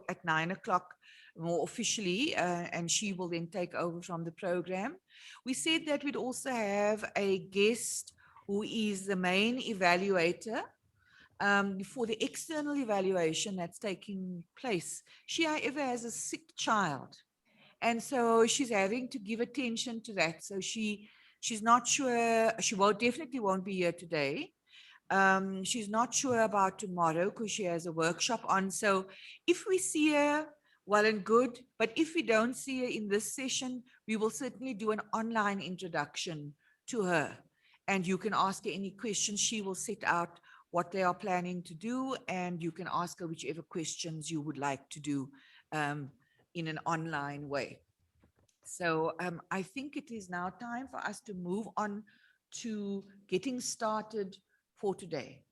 at 9 o'clock more officially, and she will then take over from the program. We said that we'd also have a guest who is the main evaluator for the external evaluation that's taking place. She, however, has a sick child. And so she's having to give attention to that. So she's not sure, she definitely won't be here today. She's not sure about tomorrow because she has a workshop on. So if we see her, well and good. But if we don't see her in this session, we will certainly do an online introduction to her. And you can ask her any questions. She will set out what they are planning to do, and you can ask her whichever questions you would like to do in an online way. So I think it is now time for us to move on to getting started for today.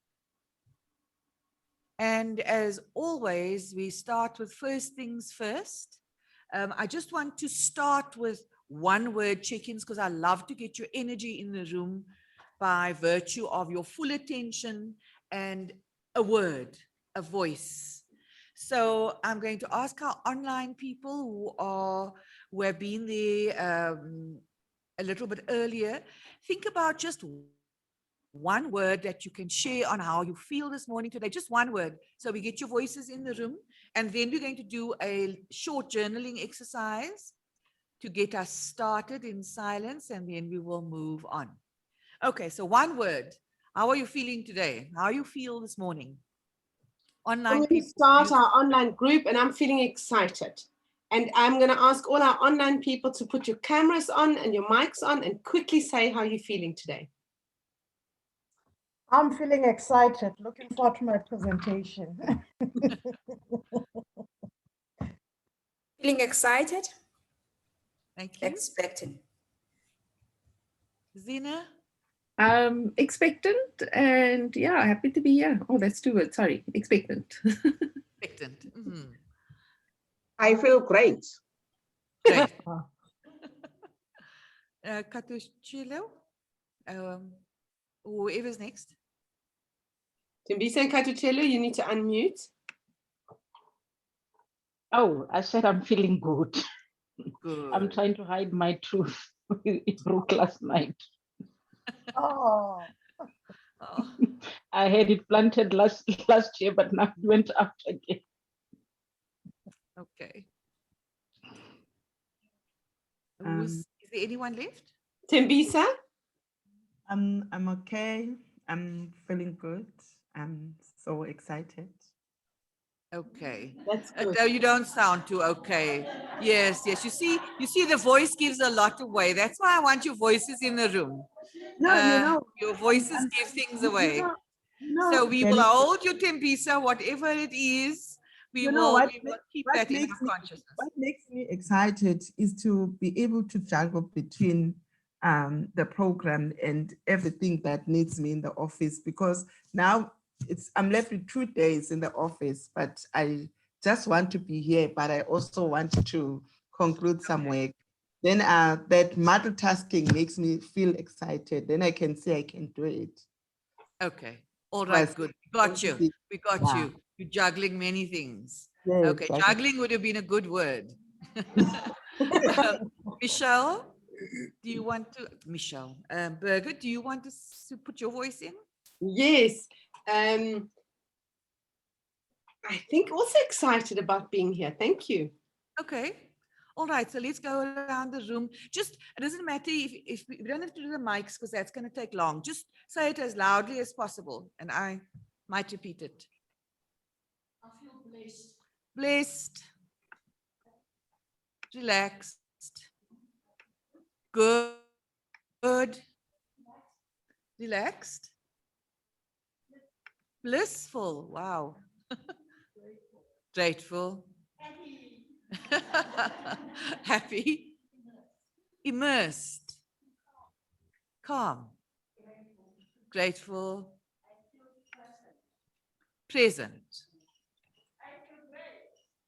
And as always, we start with first things first. I just want to start with one word check-ins because I love to get your energy in the room by virtue of your full attention and a word, a voice. So I'm going to ask our online people who have been there a little bit earlier, think about just one word that you can share on how you feel this morning today, just one word. So we get your voices in the room, and then we're going to do a short journaling exercise to get us started in silence, and then we will move on. Okay, so one word. How are you feeling today? How you feel this morning? Online I'm going to start our online group, and I'm feeling excited. And I'm going to ask all our online people to put your cameras on and your mics on and quickly say how you're feeling today. I'm feeling excited, looking forward to my presentation. Feeling excited? Thank you. Expecting. Zina? Expectant and yeah, happy to be here. Oh, that's two words. Sorry, expectant. Expectant. Mm-hmm. I feel great. Great. Katushilo? Whoever's next. Tembisa and Katuchelo, you need to unmute. Oh, I said I'm feeling good. Good. I'm trying to hide my truth. It broke last night. Oh. I had it planted last year, but now it went out again. Okay. Is there anyone left? Tembisa? I'm okay. I'm feeling good. I'm so excited. Okay. That's good. Though you don't sound too okay. Yes, yes. You see, the voice gives a lot away. That's why I want your voices in the room. No, your voices give things away. So we will hold your Tembisa, whatever it is. We will keep that in our consciousness. What makes me excited is to be able to juggle between the program and everything that needs me in the office, because now I'm left with 2 days in the office, but I just want to be here, but I also want to conclude some work. Then that multitasking makes me feel excited. Then I can say I can do it. Okay. All right, good. We got you. We got you. You're juggling many things. Yes, okay, juggling would have been a good word. Michelle, do you want to, Birgit, do you want to put your voice in? Yes. I think also excited about being here. Thank you. Okay. All right, so let's go around the room. Just, it doesn't matter if we don't have to do the mics because that's going to take long. Just say it as loudly as possible, and I might repeat it. I feel blessed. Blessed. Relaxed. Good. Relaxed. Blissful. Wow. Grateful. Happy. Immersed. Calm. Grateful. Present.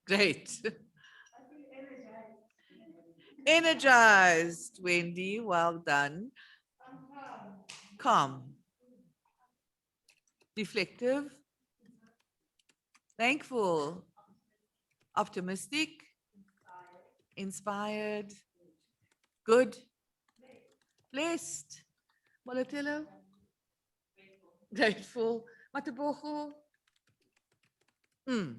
Great. Energized, Wendy. Well done. Calm. Reflective. Thankful. Optimistic, inspired, good, blessed, Molotelo, grateful, Matabogo. Mm.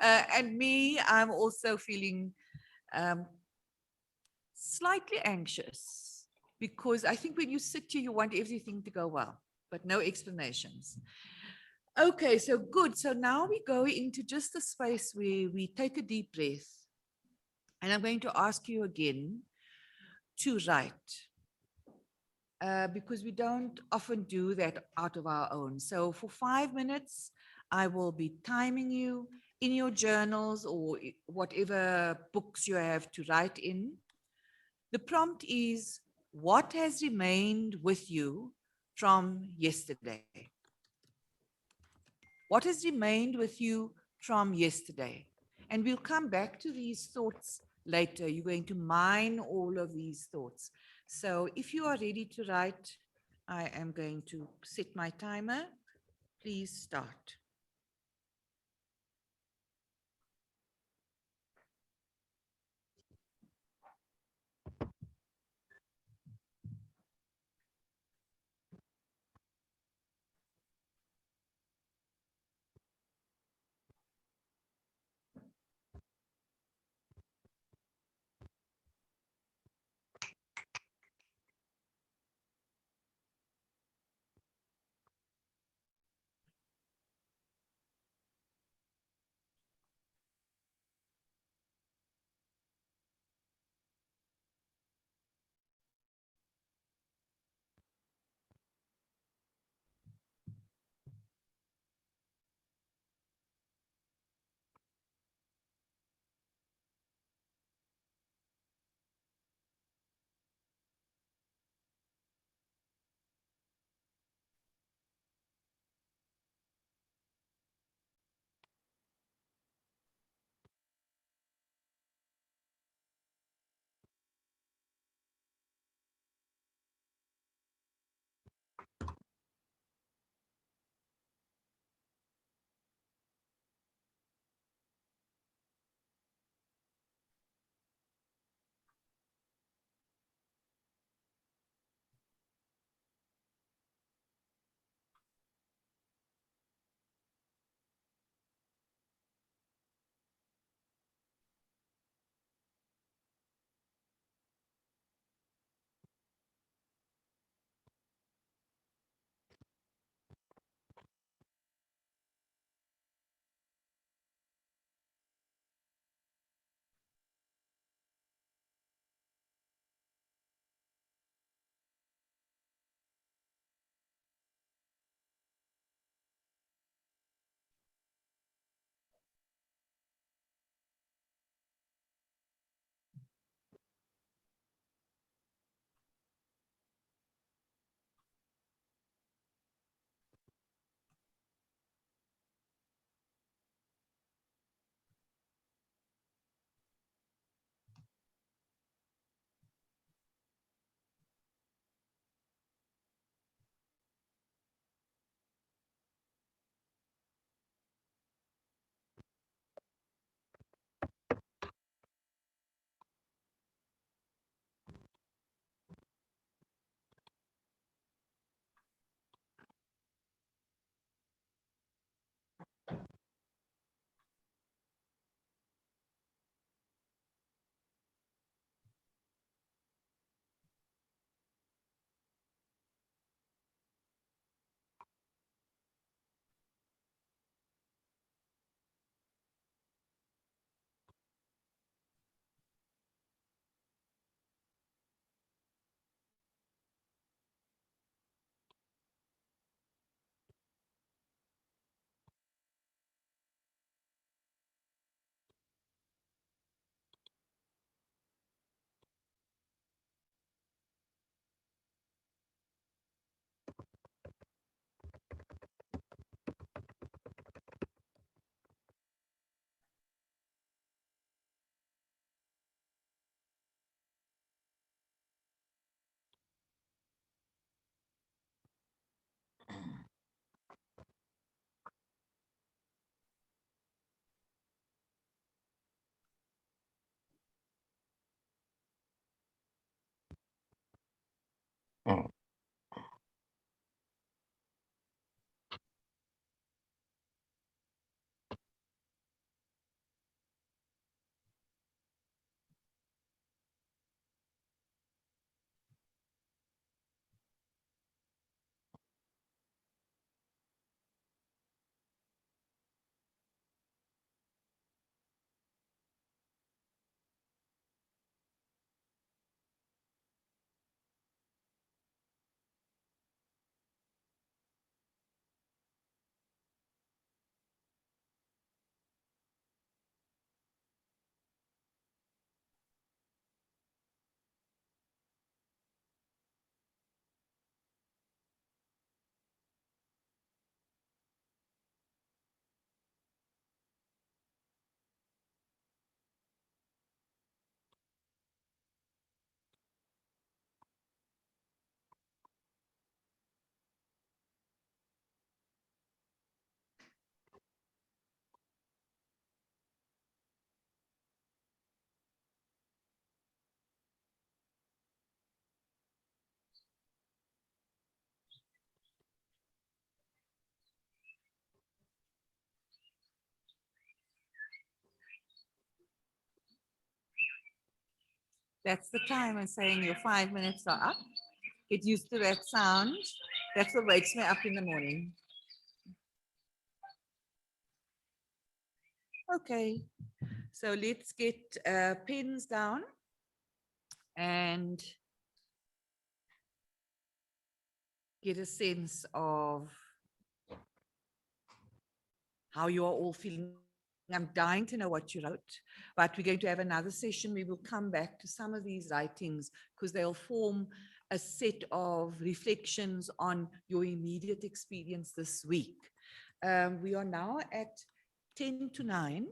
And me, I'm also feeling um, slightly anxious because I think when you sit here, you want everything to go well, but no explanations. Okay, so good. So now we go into just a space where we take a deep breath. And I'm going to ask you again to write because we don't often do that out of our own. So for 5 minutes, I will be timing you in your journals or whatever books you have to write in. The prompt is, what has remained with you from yesterday? What has remained with you from yesterday? And we'll come back to these thoughts later. You're going to mine all of these thoughts. So if you are ready to write, I am going to set my timer. Please start. That's the time I'm saying your 5 minutes are up. Get used to that sound. That's what wakes me up in the morning. Okay, so let's get pens down and get a sense of how you are all feeling. I'm dying to know what you wrote, but we're going to have another session. We will come back to some of these writings because they'll form a set of reflections on your immediate experience this week. We are now at 10 to 9,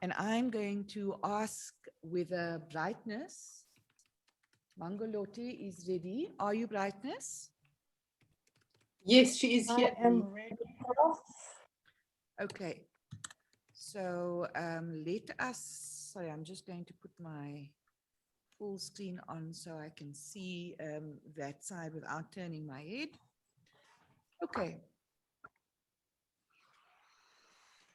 and I'm going to ask whether Brightness, Mangolote is ready. Are you Brightness? Yes, she is I here. am ready, Prof. Okay. So let us, sorry, I'm just going to put my full screen on so I can see that side without turning my head. Okay.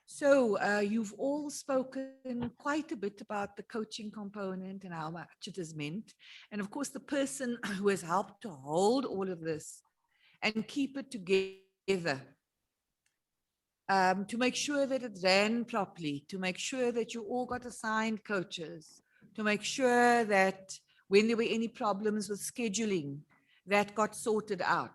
So you've all spoken quite a bit about the coaching component and how much it has meant. And of course, the person who has helped to hold all of this and keep it together, to make sure that it ran properly, to make sure that you all got assigned coaches, to make sure that when there were any problems with scheduling, that got sorted out,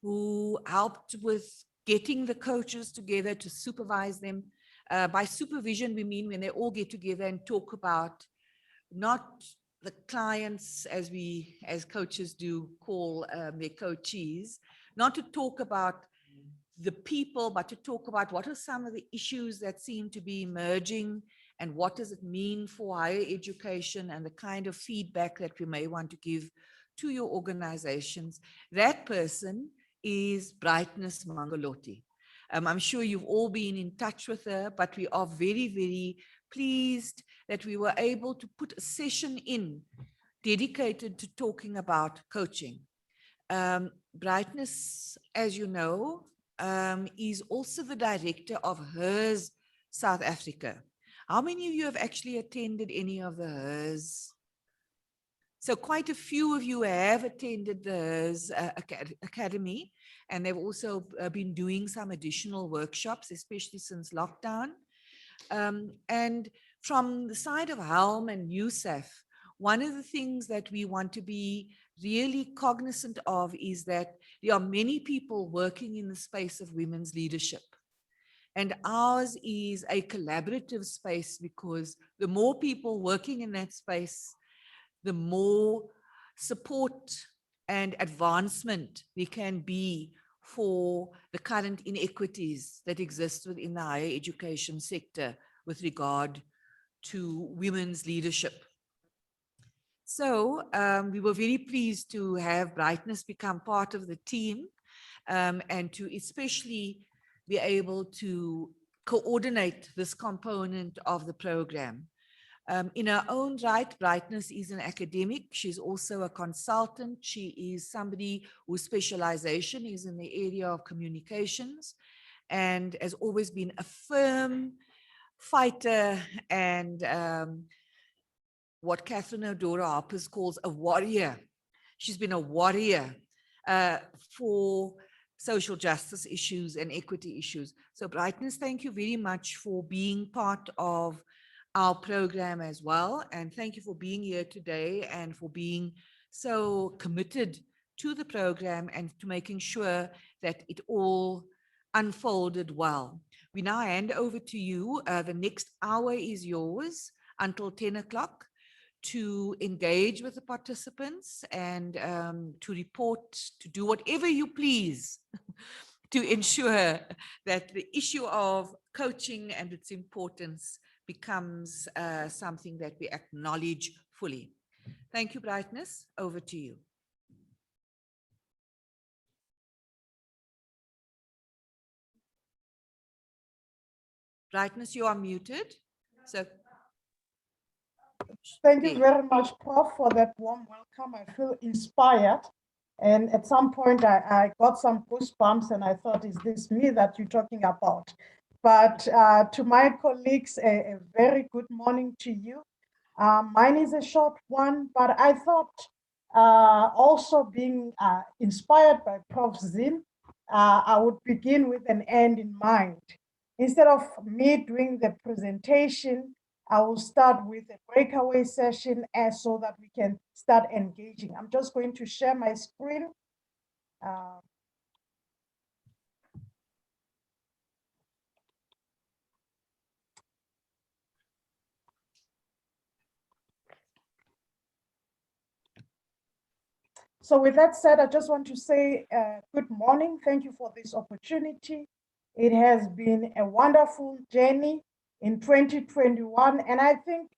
who helped with getting the coaches together to supervise them. By supervision, we mean when they all get together and talk about not the clients, as we as coaches do call their coachees, not to talk about the people, but to talk about what are some of the issues that seem to be emerging and what does it mean for higher education and the kind of feedback that we may want to give to your organizations. That person is Brightness Mangolote. I'm sure you've all been in touch with her, but we are very, very pleased that we were able to put a session in dedicated to talking about coaching. Brightness, as you know, is also the director of HERS South Africa. How many of you have actually attended any of the HERS? So quite a few of you have attended the HERS Academy, and they've also been doing some additional workshops, especially since lockdown. And from the side of Helm and USAF, one of the things that we want to be really cognizant of is that there are many people working in the space of women's leadership. And ours is a collaborative space because the more people working in that space, the more support and advancement there can be for the current inequities that exist within the higher education sector with regard to women's leadership. So we were very pleased to have Brightness become part of the team and to especially be able to coordinate this component of the program. In her own right, Brightness is an academic. She's also a consultant. She is somebody whose specialization is in the area of communications and has always been a firm fighter and what Catherine O'Dora Harpers calls a warrior. She's been a warrior for social justice issues and equity issues. So Brightness, thank you very much for being part of our program as well. And thank you for being here today and for being so committed to the program and to making sure that it all unfolded well. We now hand over to you. The next hour is yours until 10 o'clock to engage with the participants and to report, to do whatever you please to ensure that the issue of coaching and its importance becomes something that we acknowledge fully. Thank you, Brightness. Over to you. Brightness, you are muted. So Thank you very much, Prof, for that warm welcome. I feel inspired. And at some point, I got some goosebumps and I thought, is this me that you're talking about? But to my colleagues, a very good morning to you. Mine is a short one, but I thought also being inspired by Prof. Zim, I would begin with an end in mind. Instead of me doing the presentation, I will start with a breakaway session so that we can start engaging. I'm just going to share my screen. So with that said, I just want to say good morning. Thank you for this opportunity. It has been a wonderful journey in 2021. And I think,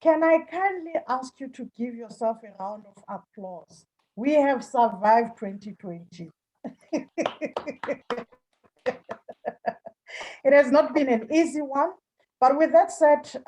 can I kindly ask you to give yourself a round of applause? We have survived 2020. It has not been an easy one. But with that said,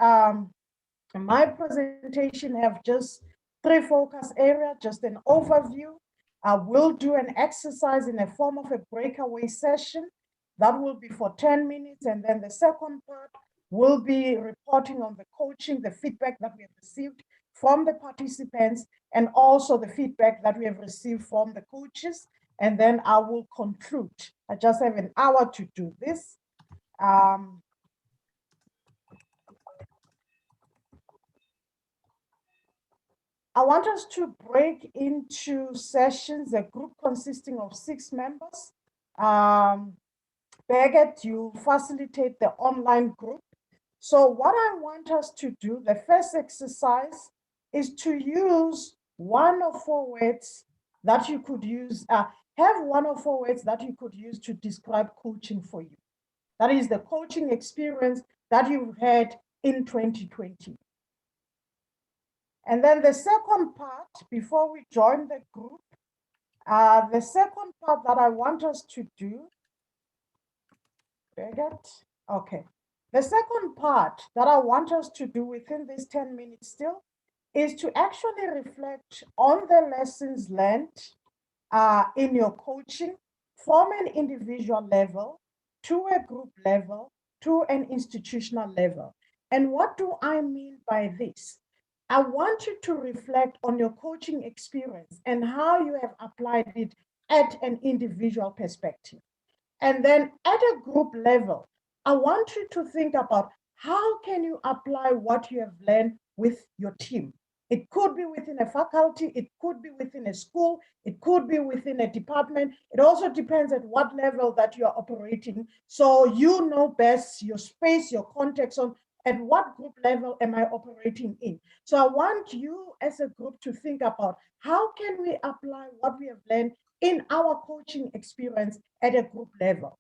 my presentation have just 3 focus areas, just an overview. I will do an exercise in the form of a breakaway session. That will be for 10 minutes. And then the second part will be reporting on the coaching, the feedback that we have received from the participants, and also the feedback that we have received from the coaches. And then I will conclude. I just have an hour to do this. I want us to break into sessions, a group consisting of 6 members. Beget, you facilitate the online group. So what I want us to do, the first exercise is to use 1 or 4 words that you could use, have 1 or 4 words that you could use to describe coaching for you. That is the coaching experience that you've had in 2020. And then the second part, before we join the group, the second part that I want us to do, okay. The second part that I want us to do within this 10 minutes still is to actually reflect on the lessons learned in your coaching from an individual level to a group level to an institutional level. And what do I mean by this? I want you to reflect on your coaching experience and how you have applied it at an individual perspective. And then at a group level, I want you to think about how can you apply what you have learned with your team. It could be within a faculty, it could be within a school, it could be within a department. It also depends at what level that you're operating. So you know best your space, your context on at what group level am I operating in. So I want you as a group to think about how can we apply what we have learned in our coaching experience at a group level.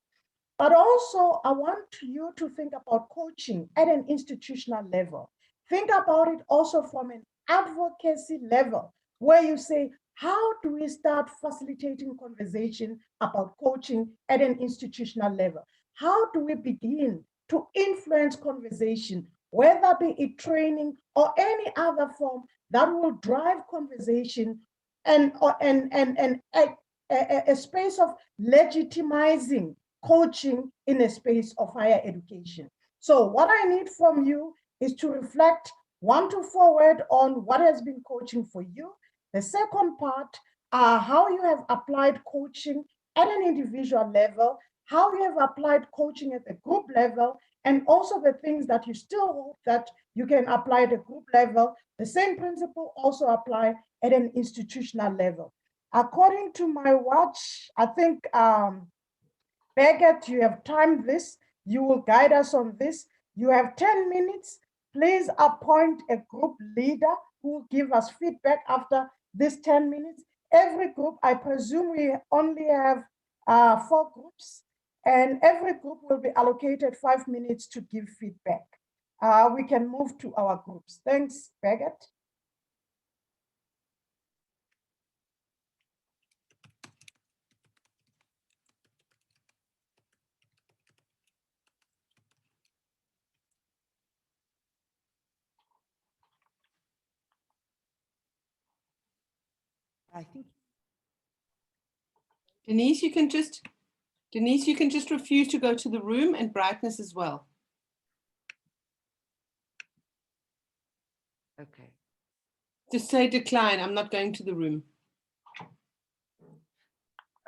But also, I want you to think about coaching at an institutional level. Think about it also from an advocacy level, where you say, how do we start facilitating conversation about coaching at an institutional level? How do we begin to influence conversation, whether be it training or any other form that will drive conversation and a space of legitimizing coaching in a space of higher education. So what I need from you is to reflect 1 to 4 words on what has been coaching for you. The second part, how you have applied coaching at an individual level, how you have applied coaching at the group level, and also the things that you still hope that you can apply at the group level. The same principle also apply at an institutional level. According to my watch, I think, Beget, you have timed this. You will guide us on this. You have 10 minutes. Please appoint a group leader who will give us feedback after this 10 minutes. Every group, I presume we only have 4 groups, and every group will be allocated 5 minutes to give feedback. We can move to our groups. Thanks, Beget. I think Denise, you can just refuse to go to the room and brightness as well. Okay. Just say decline. I'm not going to the room.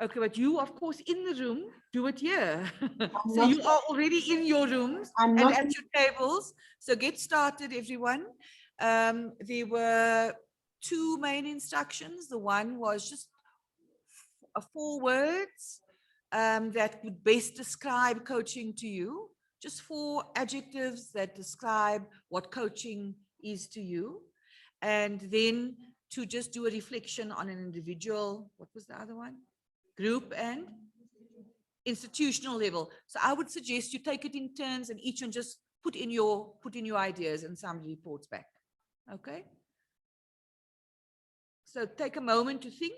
Okay, but you, of course, in the room, do it here. So not- you are already in your rooms I'm and not at your tables. So get started, everyone. There were two main instructions. The one was just 4 words that would best describe coaching to you. Just 4 adjectives that describe what coaching is to you. And then to just do a reflection on an individual, what was the other one? Group and institutional level. So I would suggest you take it in turns and each one just put in your ideas and somebody reports back. Okay. So take a moment to think.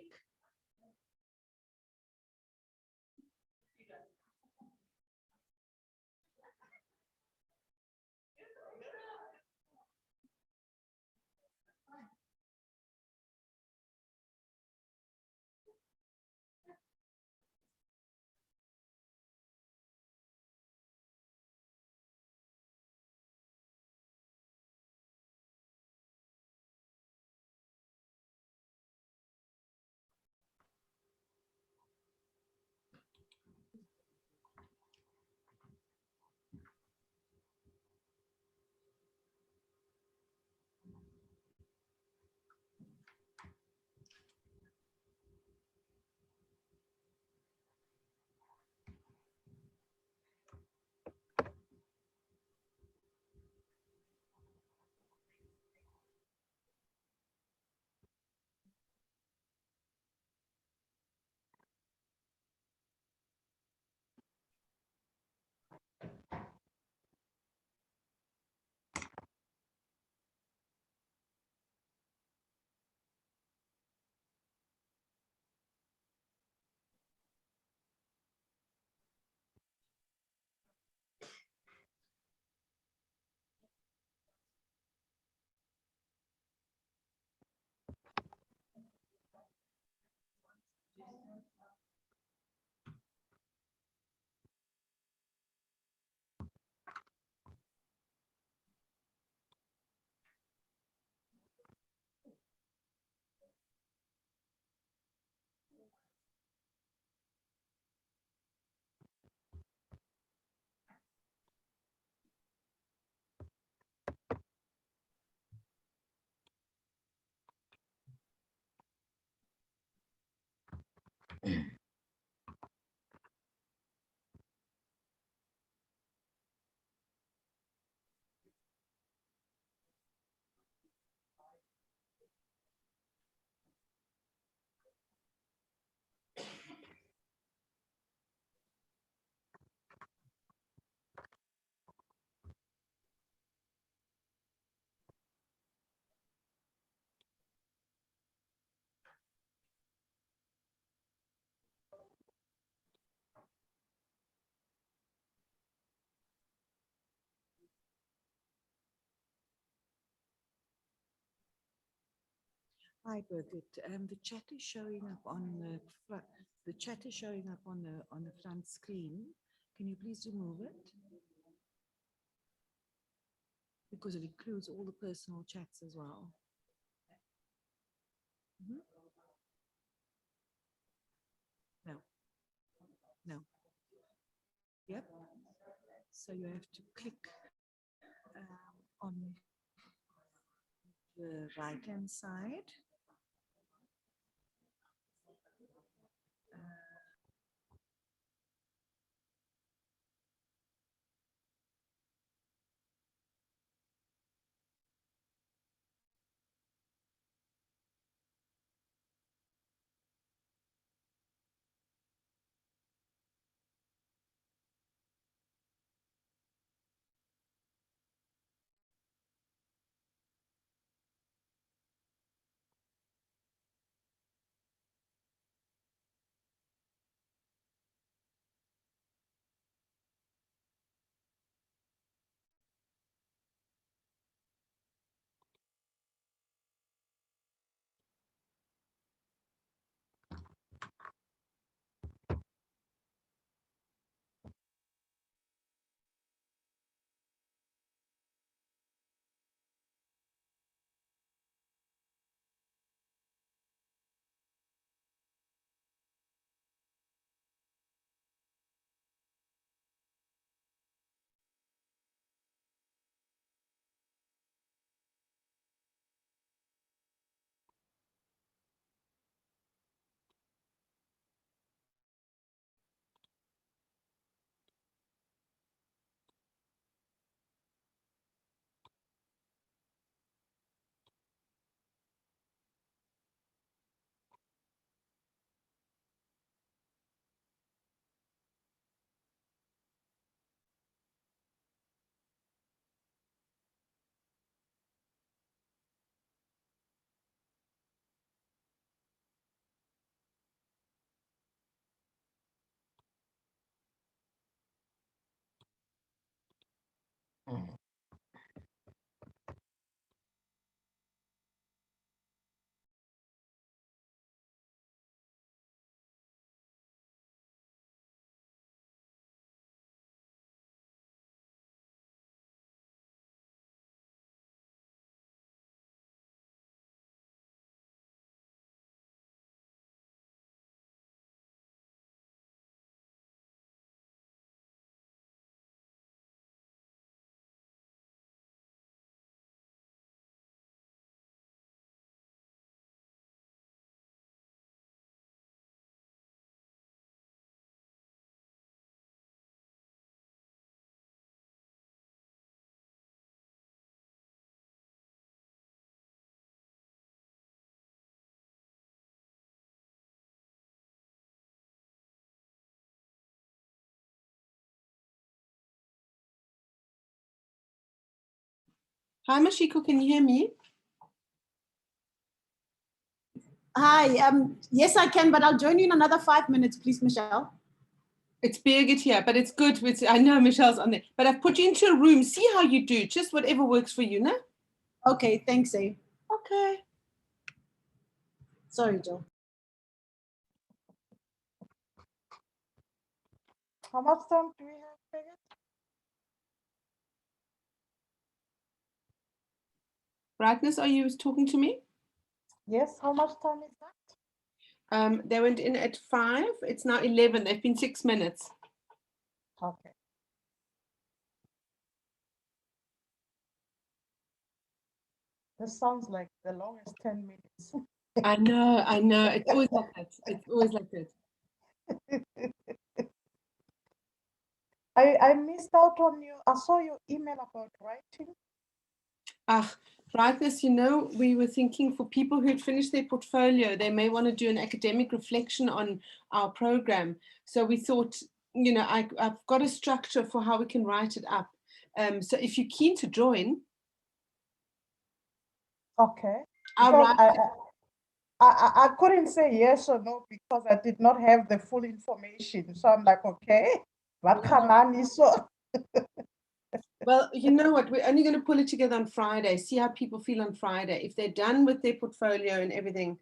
Hi, Birgit. The chat is showing up on the front. The chat is showing up on the front screen. Can you please remove it? Because it includes all the personal chats as well. Mhm. No. No. Yep. So you have to click on the right-hand side. Hi, Mashiko, can you hear me? Hi, yes, I can, but I'll join you in another 5 minutes, please, Michelle. It's Birgit here, but it's good. I know Michelle's on there, but I've put you into a room. See how you do. Just whatever works for you, no? Okay, thanks, eh? Okay. Sorry, Joe. How much time do we have, Megan? Brightness, are you talking to me? Yes, how much time is that? They went in at 5. It's now 11. They've been 6 minutes. Okay. This sounds like the longest 10 minutes. I know. It's always like that. It's always like that. I missed out on you. I saw your email about writing. Brightness, we were thinking for people who had finished their portfolio, they may want to do an academic reflection on our program. So we thought, I've got a structure for how we can write it up. So if you're keen to join. Okay. I'll I couldn't say yes or no because I did not have the full information. So I'm like, okay, what can I so? Well, you know what? We're only going to pull it together on Friday. See how people feel on Friday. If they're done with their portfolio and everything.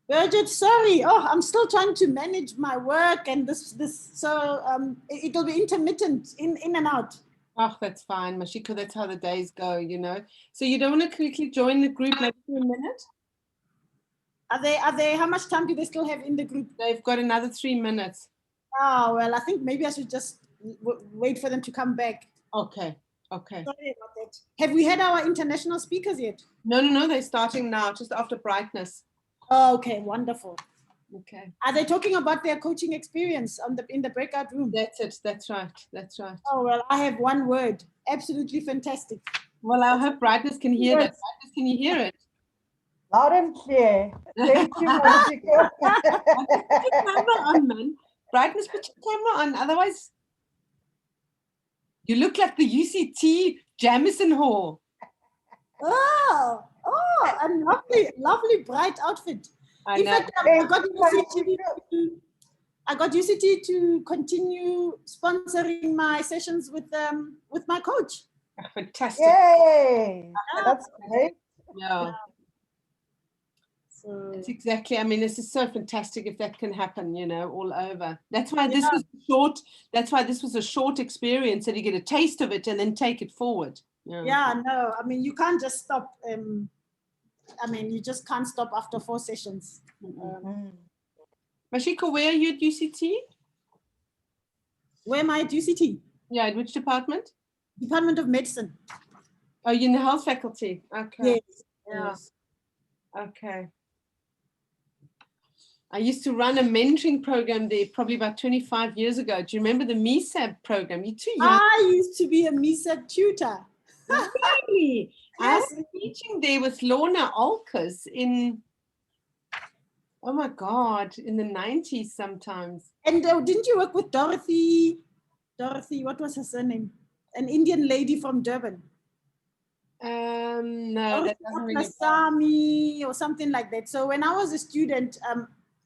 Birgit, sorry. Oh, I'm still trying to manage my work and this. So it'll be intermittent, in and out. Oh, that's fine, Mashiko. That's how the days go, So you don't want to quickly join the group maybe for a minute? Are they? How much time do they still have in the group? They've got another 3 minutes. Oh, well, I think maybe I should just wait for them to come back. Okay. Sorry about that. Have we had our international speakers yet? No. They're starting now, just after brightness. Oh, okay, wonderful. Okay. Are they talking about their coaching experience in the breakout room? That's it. That's right. Oh, well, I have one word. Absolutely fantastic. Well, I hope brightness can hear that. Brightness, can you hear it? Loud and clear. Thank you, Mashiko. Put your camera on, man. Brightness, put your camera on. Otherwise, you look like the UCT Jamison Hall. Oh, a lovely bright outfit. I In know. fact, I got UCT to continue sponsoring my sessions with my coach. Fantastic. Yay! That's great. Yeah. So, That's exactly. I mean, this is so fantastic if that can happen, all over. That's why this was short. That's why this was a short experience, so you get a taste of it and then take it forward. Yeah, no, I mean, you can't just stop. You just can't stop after 4 sessions. Mashiko, where are you at UCT? Where am I at UCT? Yeah, at which department? Department of Medicine. Oh, you're in the health faculty. Okay. Yes. Yeah. Okay. I used to run a mentoring program there probably about 25 years ago. Do you remember the MESAB program? You're too young. I used to be a MESAB tutor. Really? I was teaching there with Lorna Alkers in, oh my God, in the 90s sometimes. And didn't you work with Dorothy, what was her surname? An Indian lady from Durban. No, that doesn't really Sami or something like that. So when I was a student,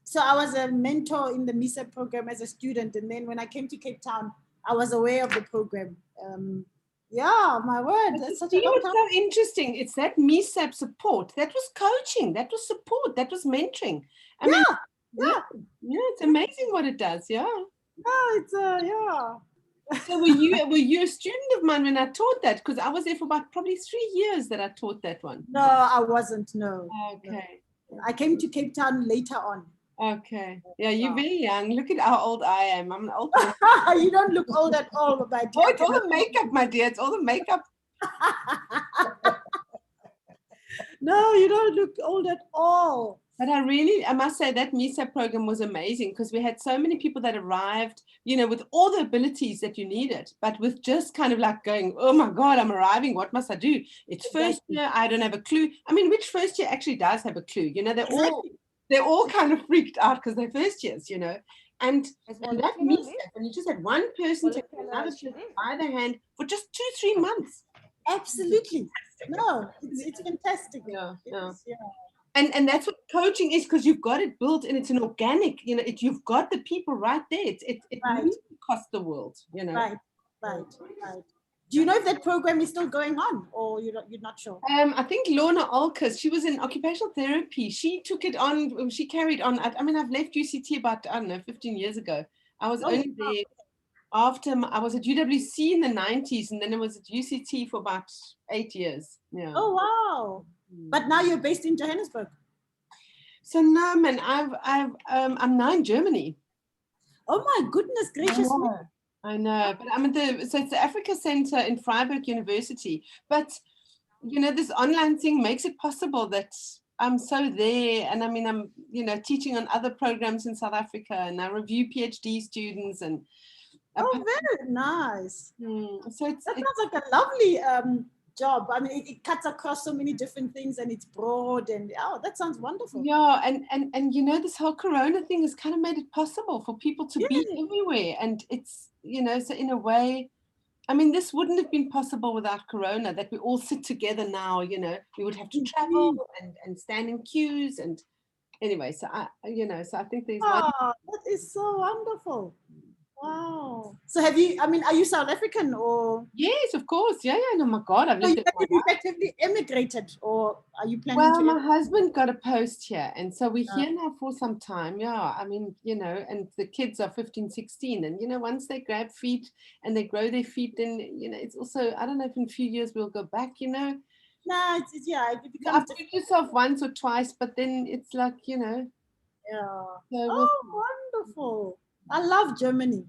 so I was a mentor in the MESAB program as a student. And then when I came to Cape Town, I was aware of the program. Yeah, my word, But that's such a you know long what's time. so interesting? It's that MESAP support. That was coaching. That was support. That was mentoring. I mean, Yeah. it's amazing what it does. Yeah. Yeah, it's yeah. So were you a student of mine when I taught that? Because I was there for about probably 3 years that I taught that one. No, I wasn't. No. Okay. I came to Cape Town later on. Okay. Yeah, you're very young. Look at how old I am. I'm an old woman. You don't look old at all, my dear. Oh, it's all the makeup, my dear. It's all the makeup. No, you don't look old at all. But I must say that MESA program was amazing because we had so many people that arrived, with all the abilities that you needed, but with just kind of like going, oh my God, I'm arriving. What must I do? It's first year. I don't have a clue. I mean, which first year actually does have a clue? They're all kind of freaked out because they're first years, And that MESA, and you just had one person take another person by the hand for just 2-3 months. Absolutely. No, it's fantastic. Yeah. Yeah. And that's what coaching is, because you've got it built and it's an organic, you've got the people right there. It Right. needs to cost the world, Right. Do you know if that program is still going on, or you're not sure? I think Lorna Alkes, she was in occupational therapy. She took it on, she carried on. I mean, I've left UCT about, 15 years ago. I was only there after I was at UWC in the 90s, and then I was at UCT for about 8 years. Yeah. Oh, wow. But now you're based in Johannesburg. So no, man, I'm now in Germany. Oh my goodness gracious me. I know, but I'm so it's the Africa Center in Freiburg University. But this online thing makes it possible that I'm so there, and I mean, I'm teaching on other programs in South Africa, and I review PhD students, and very nice. So that sounds like a lovely job. I mean, it cuts across so many different things, and it's broad, and that sounds wonderful. Yeah, and this whole Corona thing has kind of made it possible for people to be everywhere, and it's so in a way, I mean, this wouldn't have been possible without Corona, that we all sit together now. We would have to travel and stand in queues, and anyway, so I think there's one. That is so wonderful. Wow. So are you South African, or? Yes, of course. Yeah. No, my God, I've lived there. You effectively emigrated, or are you planning to? Well, my husband got a post here, and so we're here now for some time. Yeah, I mean, and the kids are 15, 16, and once they grab feet and they grow their feet, then it's also, I don't know if in a few years we'll go back. No, it becomes. You put yourself once or twice, but then it's like Yeah. So wonderful. I love Germany.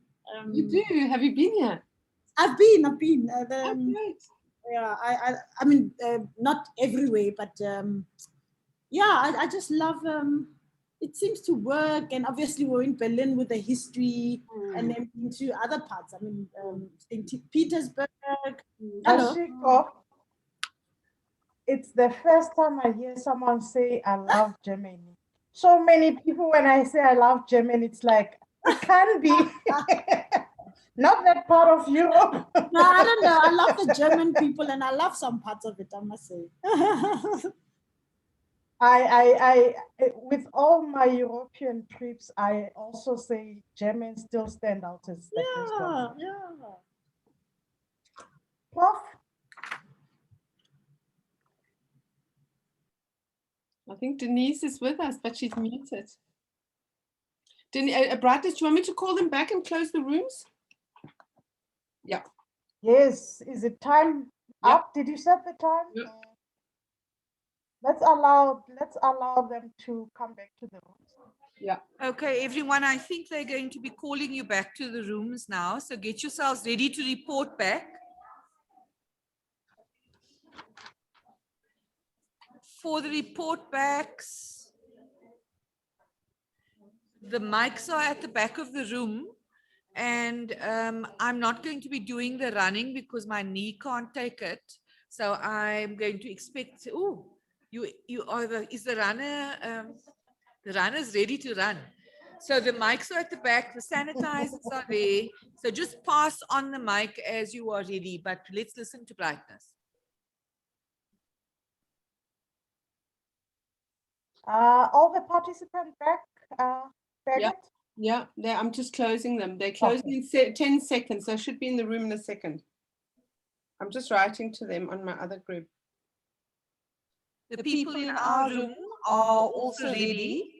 You do? Have you been here? I've been. Great. Yeah, I mean, not everywhere, but yeah, I just love. It seems to work, and obviously we're in Berlin with the history, and then into other parts. I mean, St. Petersburg. Ashiko, it's the first time I hear someone say, I love Germany. So many people, when I say I love Germany, it's like, it can be. Not that part of Europe. No, I don't know. I love the German people, and I love some parts of it, I must say. I with all my European trips, I also say Germans still stand out as the best one. Yeah. Prof? I think Denise is with us, but she's muted. Brightness, do you want me to call them back and close the rooms? Yeah. Yes. Is it time up? Did you set the time? Yeah. Let's allow them to come back to the rooms. Yeah. Okay, everyone, I think they're going to be calling you back to the rooms now. So get yourselves ready to report back. For the report backs, the mics are at the back of the room, and I'm not going to be doing the running because my knee can't take it. So I'm going to expect, is the runner's ready to run. So the mics are at the back, the sanitizers are there. So just pass on the mic as you are ready, but let's listen to Brightness. All the participants back? Yeah. Yeah, I'm just closing them. They're closing in 10 seconds. So I should be in the room in a second. I'm just writing to them on my other group. The people in our room are also ready.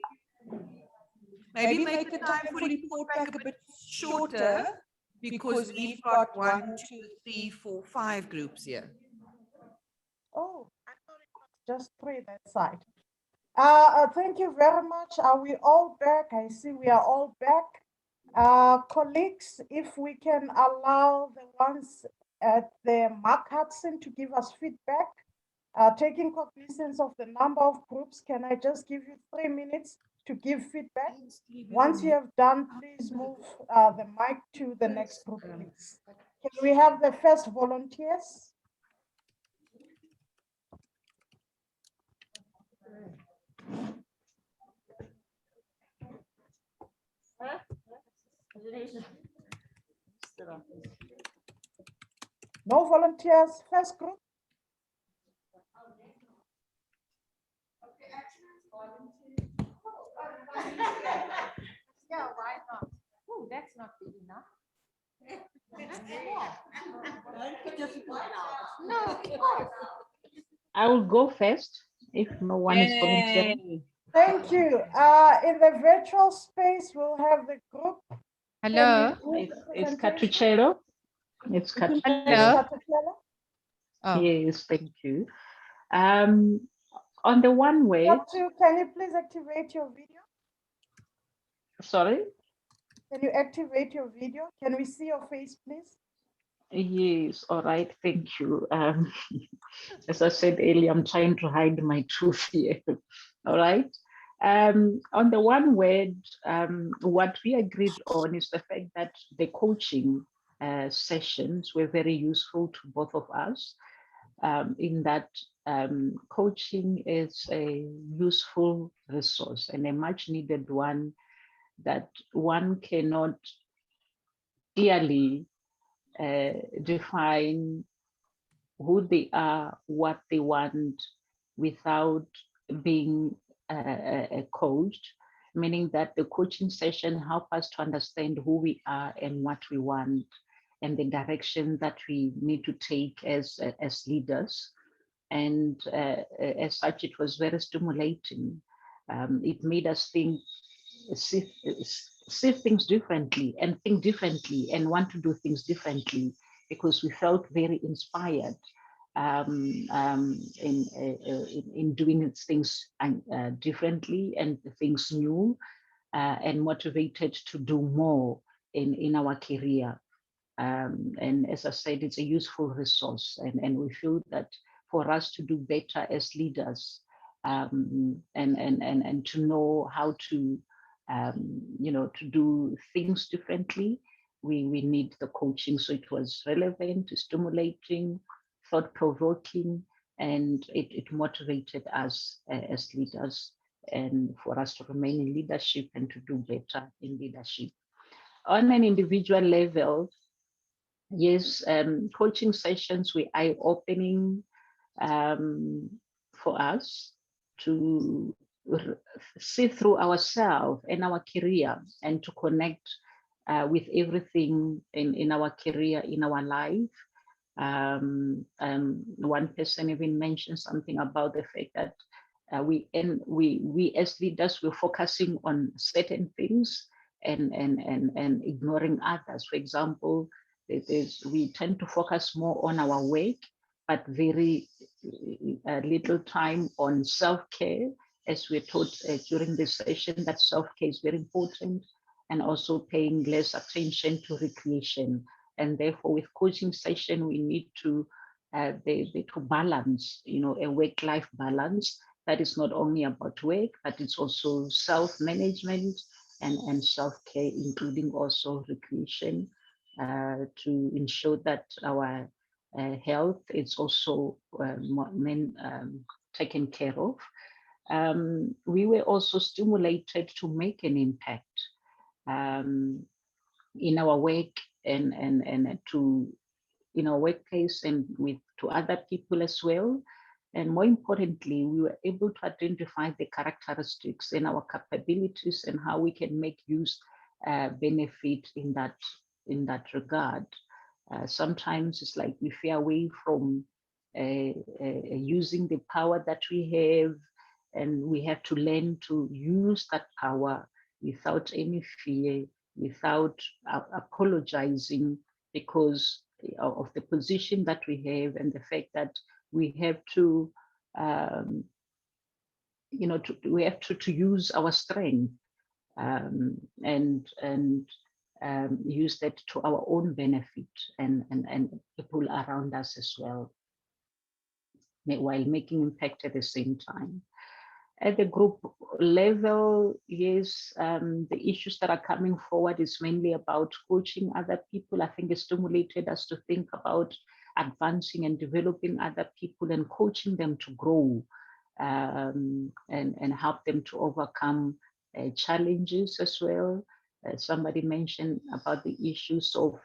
Maybe make the time for report back a bit shorter because we've got 1, 2, 3, 4, 5 groups here. Oh, I thought it was just 3 that side. Thank you very much. Are we all back? I see we are all back. Colleagues, if we can allow the ones at the Mark Hudson to give us feedback, taking cognizance of the number of groups, can I just give you 3 minutes to give feedback? Once you have done, please move the mic to the next group, please. Can we have the first volunteers? No volunteers, first group? Yeah, why not? Oh, that's not big enough. No, of course. I will go first if no one is volunteering. Thank you. In the virtual space, we'll have the group. Hello. It's Catuccello. It's Hello. Catuccello. Oh. Yes, thank you. On the one way. Can you please activate your video? Sorry? Can you activate your video? Can we see your face, please? Yes, all right, thank you. As I said earlier, I'm trying to hide my truth here. All right. On the one word, what we agreed on is the fact that the coaching sessions were very useful to both of us, in that coaching is a useful resource and a much needed one that one cannot clearly define who they are, what they want, without being coached, meaning that the coaching session help us to understand who we are and what we want and the direction that we need to take as leaders. And as such, it was very stimulating. It made us think, see things differently and think differently and want to do things differently, because we felt very inspired in doing things differently and things new, and motivated to do more in our career. And as I said, it's a useful resource, and we feel that for us to do better as leaders, and to know how to to do things differently, we need the coaching. So it was relevant, stimulating, thought-provoking, and it motivated us as leaders, and for us to remain in leadership and to do better in leadership. On an individual level, yes, coaching sessions were eye-opening for us to see through ourselves and our career, and to connect with everything in our career, in our life. One person even mentioned something about the fact that we as leaders, we're focusing on certain things and ignoring others. For example, we tend to focus more on our work, but very little time on self-care, as we're taught during this session that self-care is very important, and also paying less attention to recreation. And therefore, with coaching session, we need to to balance, a work-life balance that is not only about work, but it's also self-management and self-care, including also recreation, to ensure that our health is also taken care of. We were also stimulated to make an impact in our work and to in our workplace and to other people as well. And more importantly, we were able to identify the characteristics and our capabilities and how we can make use benefit in that regard. Sometimes it's like we fear away from using the power that we have, and we have to learn to use that power without any fear, without apologizing, because of the position that we have and the fact that we have to, we have to use our strength, and use that to our own benefit and people around us as well, while making impact at the same time. At the group level, yes, the issues that are coming forward is mainly about coaching other people. I think it stimulated us to think about advancing and developing other people and coaching them to grow, and help them to overcome challenges as well. Somebody mentioned about the issues of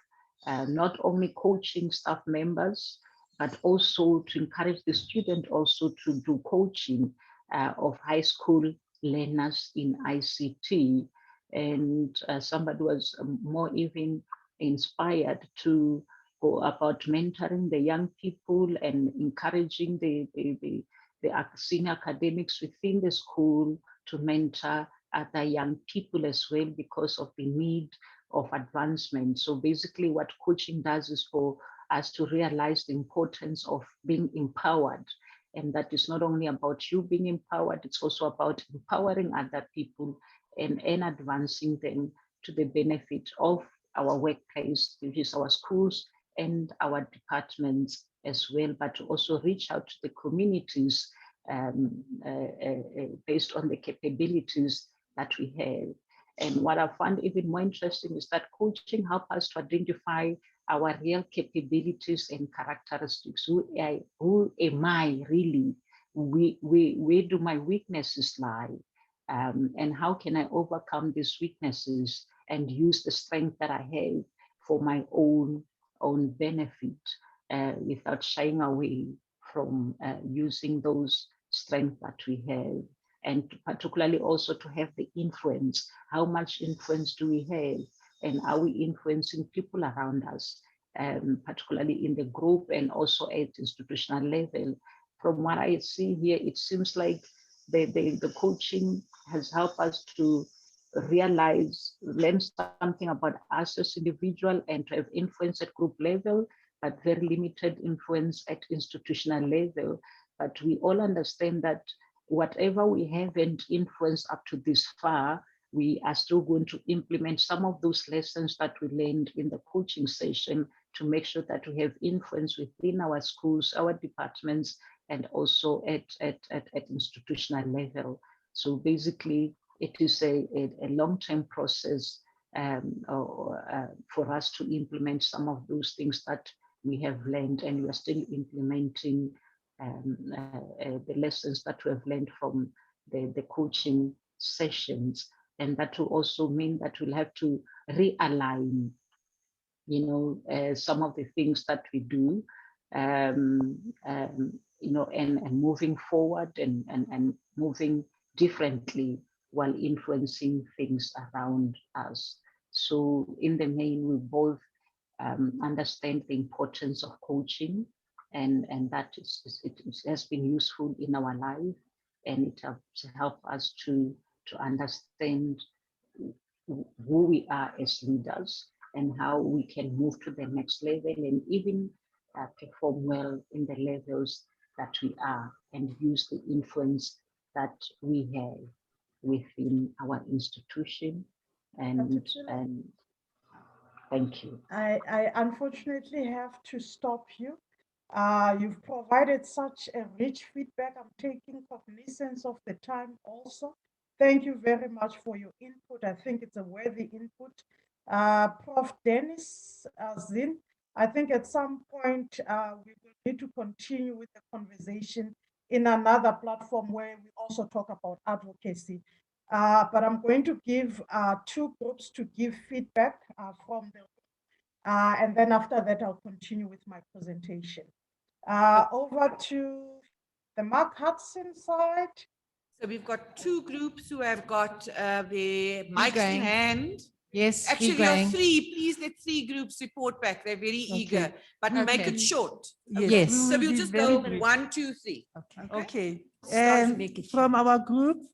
not only coaching staff members, but also to encourage the student also to do coaching of high school learners in ICT. And somebody was more even inspired to go about mentoring the young people and encouraging the senior academics within the school to mentor other young people as well, because of the need of advancement. So basically what coaching does is for us to realize the importance of being empowered. And that is not only about you being empowered, it's also about empowering other people and advancing them to the benefit of our workplace, which is our schools and our departments as well, but to also reach out to the communities based on the capabilities that we have. And what I find even more interesting is that coaching helps us to identify our real capabilities and characteristics. Who am I really? Where do my weaknesses lie? And how can I overcome these weaknesses and use the strength that I have for my own benefit, without shying away from using those strengths that we have, and particularly also to have the influence. How much influence do we have? And are we influencing people around us, particularly in the group and also at institutional level? From what I see here, it seems like the coaching has helped us to learn something about us as individual and to have influence at group level, but very limited influence at institutional level. But we all understand that whatever we haven't influenced up to this far, we are still going to implement some of those lessons that we learned in the coaching session to make sure that we have influence within our schools, our departments, and also at institutional level. So basically, it is a long-term process for us to implement some of those things that we have learned, and we are still implementing the lessons that we have learned from the coaching sessions. And that will also mean that we'll have to realign, some of the things that we do, and moving forward and moving differently while influencing things around us. So in the main, we both understand the importance of coaching, and that it has been useful in our life, and it helps us to understand who we are as leaders and how we can move to the next level and even perform well in the levels that we are, and use the influence that we have within our institution. And thank you. I unfortunately have to stop you. You've provided such a rich feedback. I'm taking cognizance of the time also. Thank you very much for your input. I think it's a worthy input. Prof. Dennis Zin, I think at some point we will need to continue with the conversation in another platform where we also talk about advocacy. But I'm going to give two groups to give feedback from the and then after that, I'll continue with my presentation. Over to the Mark Hudson side. So we've got two groups who have got their mics in hand. Yes, we're Actually, your going. three, please let 3 groups report back. They're very eager, but make Okay. it short. Yes. So we'll be just very go brief. 1, 2, 3. Okay. Start, make it From our group,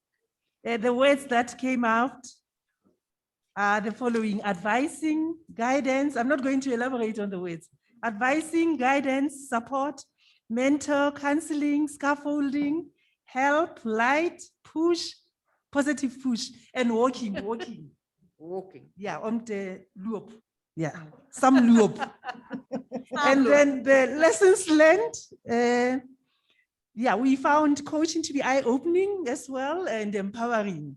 the words that came out are the following: advising, guidance. I'm not going to elaborate on the words. Advising, guidance, support, mentor, counseling, scaffolding, help, light, push, positive push, and walking. Walking. Yeah, on the loop. Yeah, some loop. And then the lessons learned. Yeah, we found coaching to be eye-opening as well and empowering.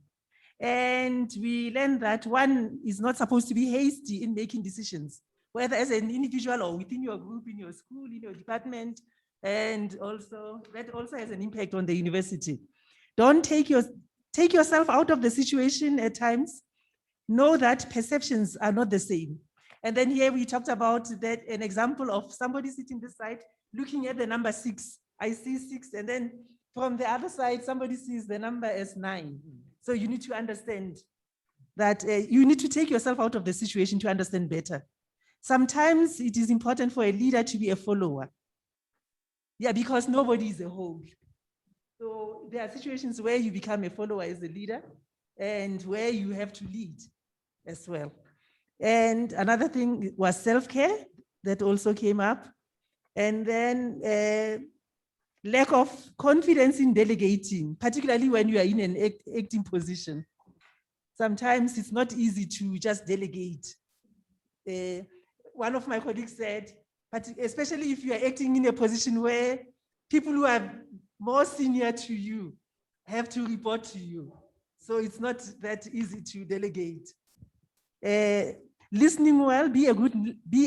And we learned that one is not supposed to be hasty in making decisions, whether as an individual or within your group, in your school, in your department, and also that also has an impact on the university. Don't take yourself out of the situation at times. Know that perceptions are not the same. And then here we talked about that, an example of somebody sitting this side, looking at the number 6. I see 6, and then from the other side, somebody sees the number as 9. So you need to understand that you need to take yourself out of the situation to understand better. Sometimes it is important for a leader to be a follower. Yeah, because nobody is a whole. So there are situations where you become a follower as a leader and where you have to lead as well. And another thing was self-care that also came up. And then lack of confidence in delegating, particularly when you are in an acting position. Sometimes it's not easy to just delegate. One of my colleagues said, but especially if you are acting in a position where people who are more senior to you have to report to you. So it's not that easy to delegate. Listening well, be a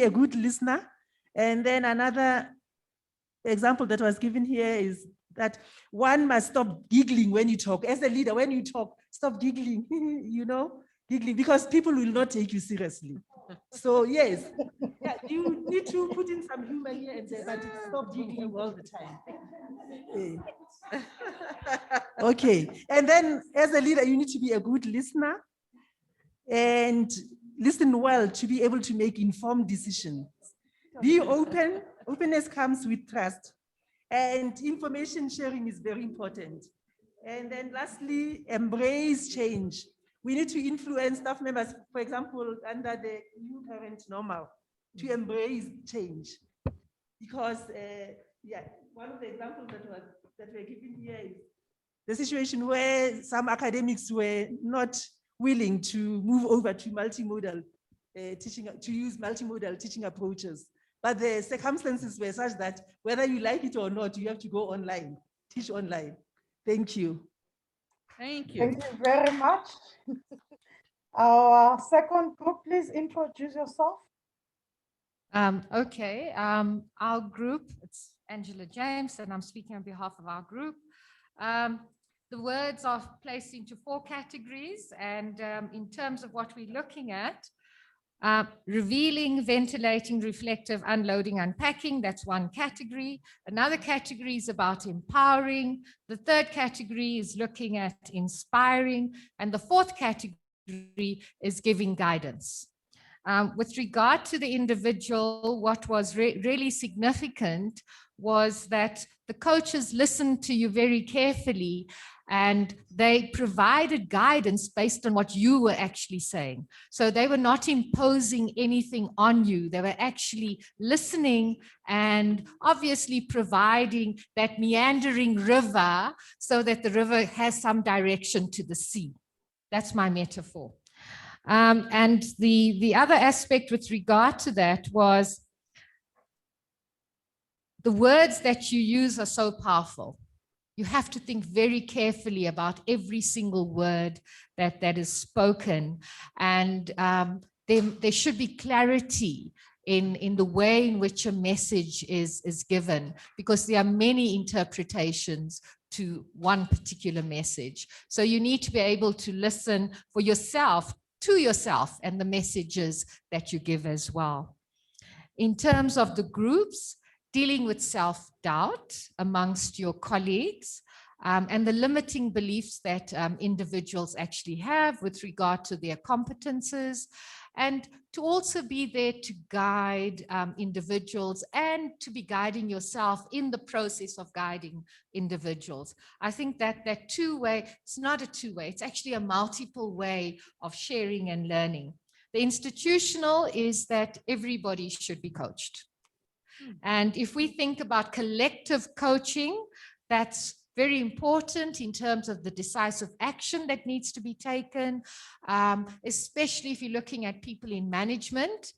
good listener. And then another example that was given here is that one must stop giggling when you talk. As a leader, when you talk, stop giggling, giggling, because people will not take you seriously. So yes, yeah, you need to put in some humor here and there, but stop giggling all the time. Okay, and then as a leader, you need to be a good listener and listen well to be able to make informed decisions. Be open. Openness comes with trust. And information sharing is very important. And then lastly, embrace change. We need to influence staff members, for example, under the new current normal, to embrace change. Because, yeah, one of the examples that were given here is the situation where some academics were not willing to move over to multimodal teaching, to use multimodal teaching approaches. But the circumstances were such that whether you like it or not, you have to go online, teach online. Thank you. Thank you. Thank you very much. Our second group, please introduce yourself. Okay, our group, it's Angela James, and I'm speaking on behalf of our group. The words are placed into 4 categories, and in terms of what we're looking at, revealing, ventilating, reflective, unloading, unpacking, that's one category. Another category is about empowering. The third category is looking at inspiring. And the fourth category is giving guidance. With regard to the individual, what was really significant was that the coaches listened to you very carefully and they provided guidance based on what you were actually saying. So they were not imposing anything on you. They were actually listening and obviously providing that meandering river so that the river has some direction to the sea. That's my metaphor. And the other aspect with regard to that was the words that you use are so powerful. You have to think very carefully about every single word that is spoken. And there should be clarity in the way in which a message is given, because there are many interpretations to one particular message. So you need to be able to listen for yourself, to yourself, and the messages that you give as well. In terms of the groups, dealing with self-doubt amongst your colleagues, and the limiting beliefs that individuals actually have with regard to their competences, and to also be there to guide individuals and to be guiding yourself in the process of guiding individuals. I think that that two-way, it's not a two-way, it's actually a multiple way of sharing and learning. The institutional is that everybody should be coached. And if we think about collective coaching, that's very important in terms of the decisive action that needs to be taken, especially if you're looking at people in management.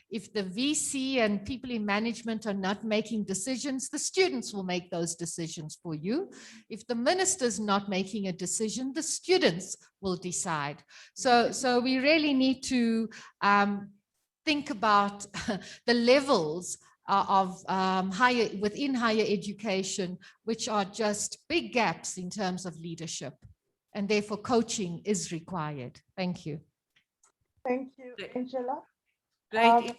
If the VC and people in management are not making decisions, the students will make those decisions for you. If the minister's not making a decision, the students will decide. So we really need to think about the levels of within higher education, which are just big gaps in terms of leadership. And therefore coaching is required. Thank you. Thank you, Angela. Great.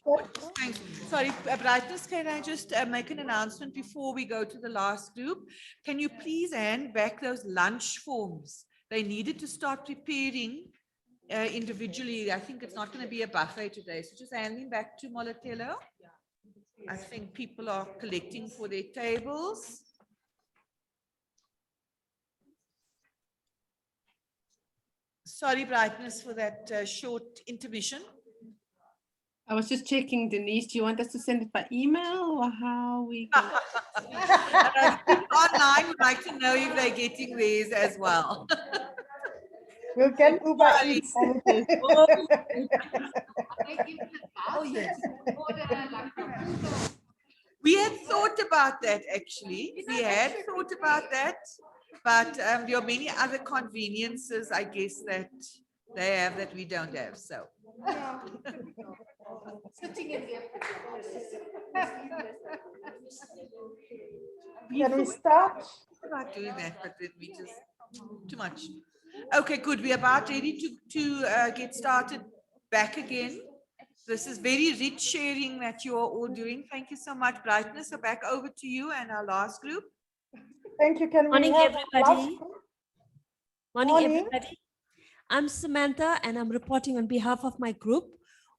Thanks. Sorry, Brightness, can I just make an announcement before we go to the last group? Can you please hand back those lunch forms? They needed to start preparing individually. I think it's not going to be a buffet today. So just hand them back to Molotelo. I think people are collecting for their tables. Sorry, Brightness, for that short intermission. I was just checking, Denise, do you want us to send it by email or how we can? Online, we'd like to know if they're getting theirs as well. We'll get Uber Eats. Oh, yes. We had thought about that, actually. We had thought about that, but there are many other conveniences, I guess, that they have that we don't have. So. Sitting in there. Can we start? About doing that, but then we just too much. Okay, good. We're about ready to get started back again. This is very rich sharing that you are all doing. Thank you so much, Brightness. So back over to you and our last group. Thank you. Can we Morning, have everybody. Morning, Morning. everybody. I'm Samantha, and I'm reporting on behalf of my group.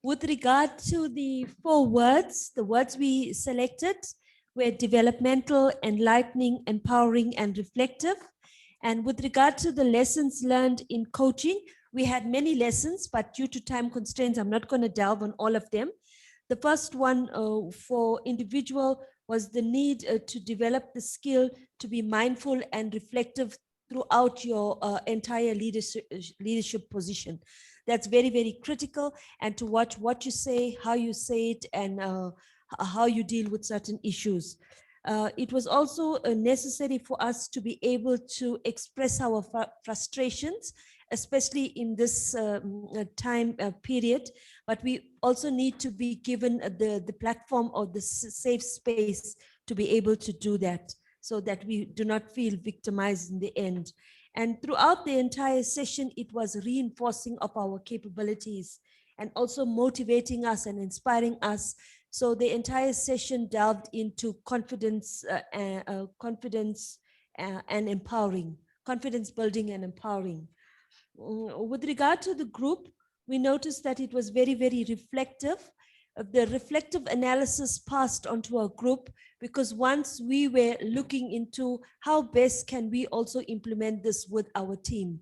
With regard to the 4 words, the words we selected were developmental, enlightening, empowering, and reflective. And with regard to the lessons learned in coaching, we had many lessons, but due to time constraints, I'm not going to delve on all of them. The first one for individual was the need to develop the skill to be mindful and reflective throughout your entire leadership position. That's very, very critical, and to watch what you say, how you say it, and how you deal with certain issues. It was also necessary for us to be able to express our frustrations, especially in this time period, but we also need to be given the platform or the safe space to be able to do that, so that we do not feel victimized in the end. And throughout the entire session, it was reinforcing of our capabilities and also motivating us and inspiring us. So the entire session delved into confidence, and empowering, confidence building and empowering. With regard to the group, we noticed that it was very, very reflective. The reflective analysis passed onto our group, because once we were looking into how best can we also implement this with our team,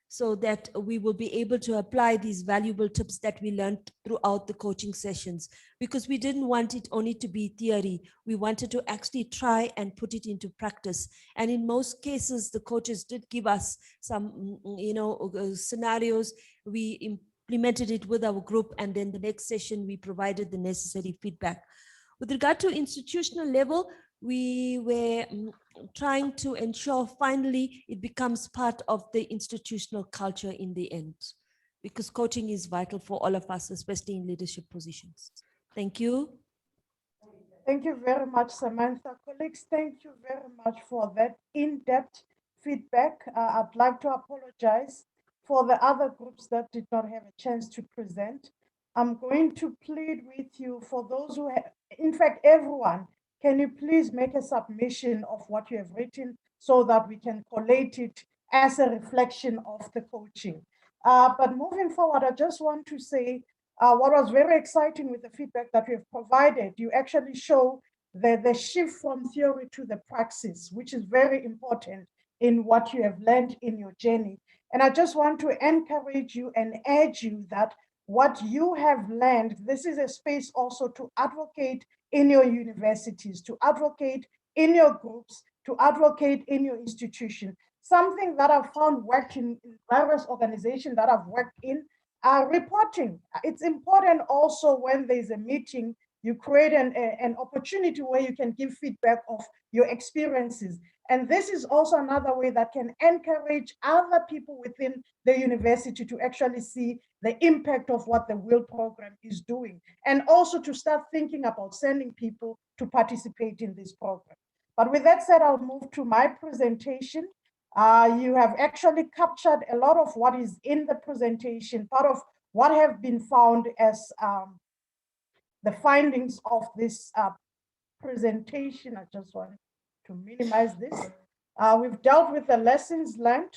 so that we will be able to apply these valuable tips that we learned throughout the coaching sessions, because we didn't want it only to be theory. We wanted to actually try and put it into practice. And in most cases, the coaches did give us some, scenarios. We implemented it with our group, and then the next session, we provided the necessary feedback. With regard to institutional level, we were trying to ensure finally it becomes part of the institutional culture in the end, because coaching is vital for all of us, especially in leadership positions. Thank you. Thank you very much, Samantha. Colleagues, thank you very much for that in-depth feedback. I'd like to apologize for the other groups that did not have a chance to present. I'm going to plead with you, for those who have, in fact, everyone, can you please make a submission of what you have written so that we can collate it as a reflection of the coaching. But moving forward, I just want to say what was very exciting with the feedback that we've provided, you actually show the shift from theory to the praxis, which is very important in what you have learned in your journey. And I just want to encourage you and urge you that what you have learned, this is a space also to advocate in your universities, to advocate in your groups, to advocate in your institution. Something that I've found working in various organizations that I've worked in are reporting. It's important also when there's a meeting, you create an opportunity where you can give feedback of your experiences. And this is also another way that can encourage other people within the university to actually see the impact of what the WiL program is doing, and also to start thinking about sending people to participate in this program. But with that said, I'll move to my presentation. You have actually captured a lot of what is in the presentation, part of what have been found as the findings of this presentation. I just want to minimize this. We've dealt with the lessons learned.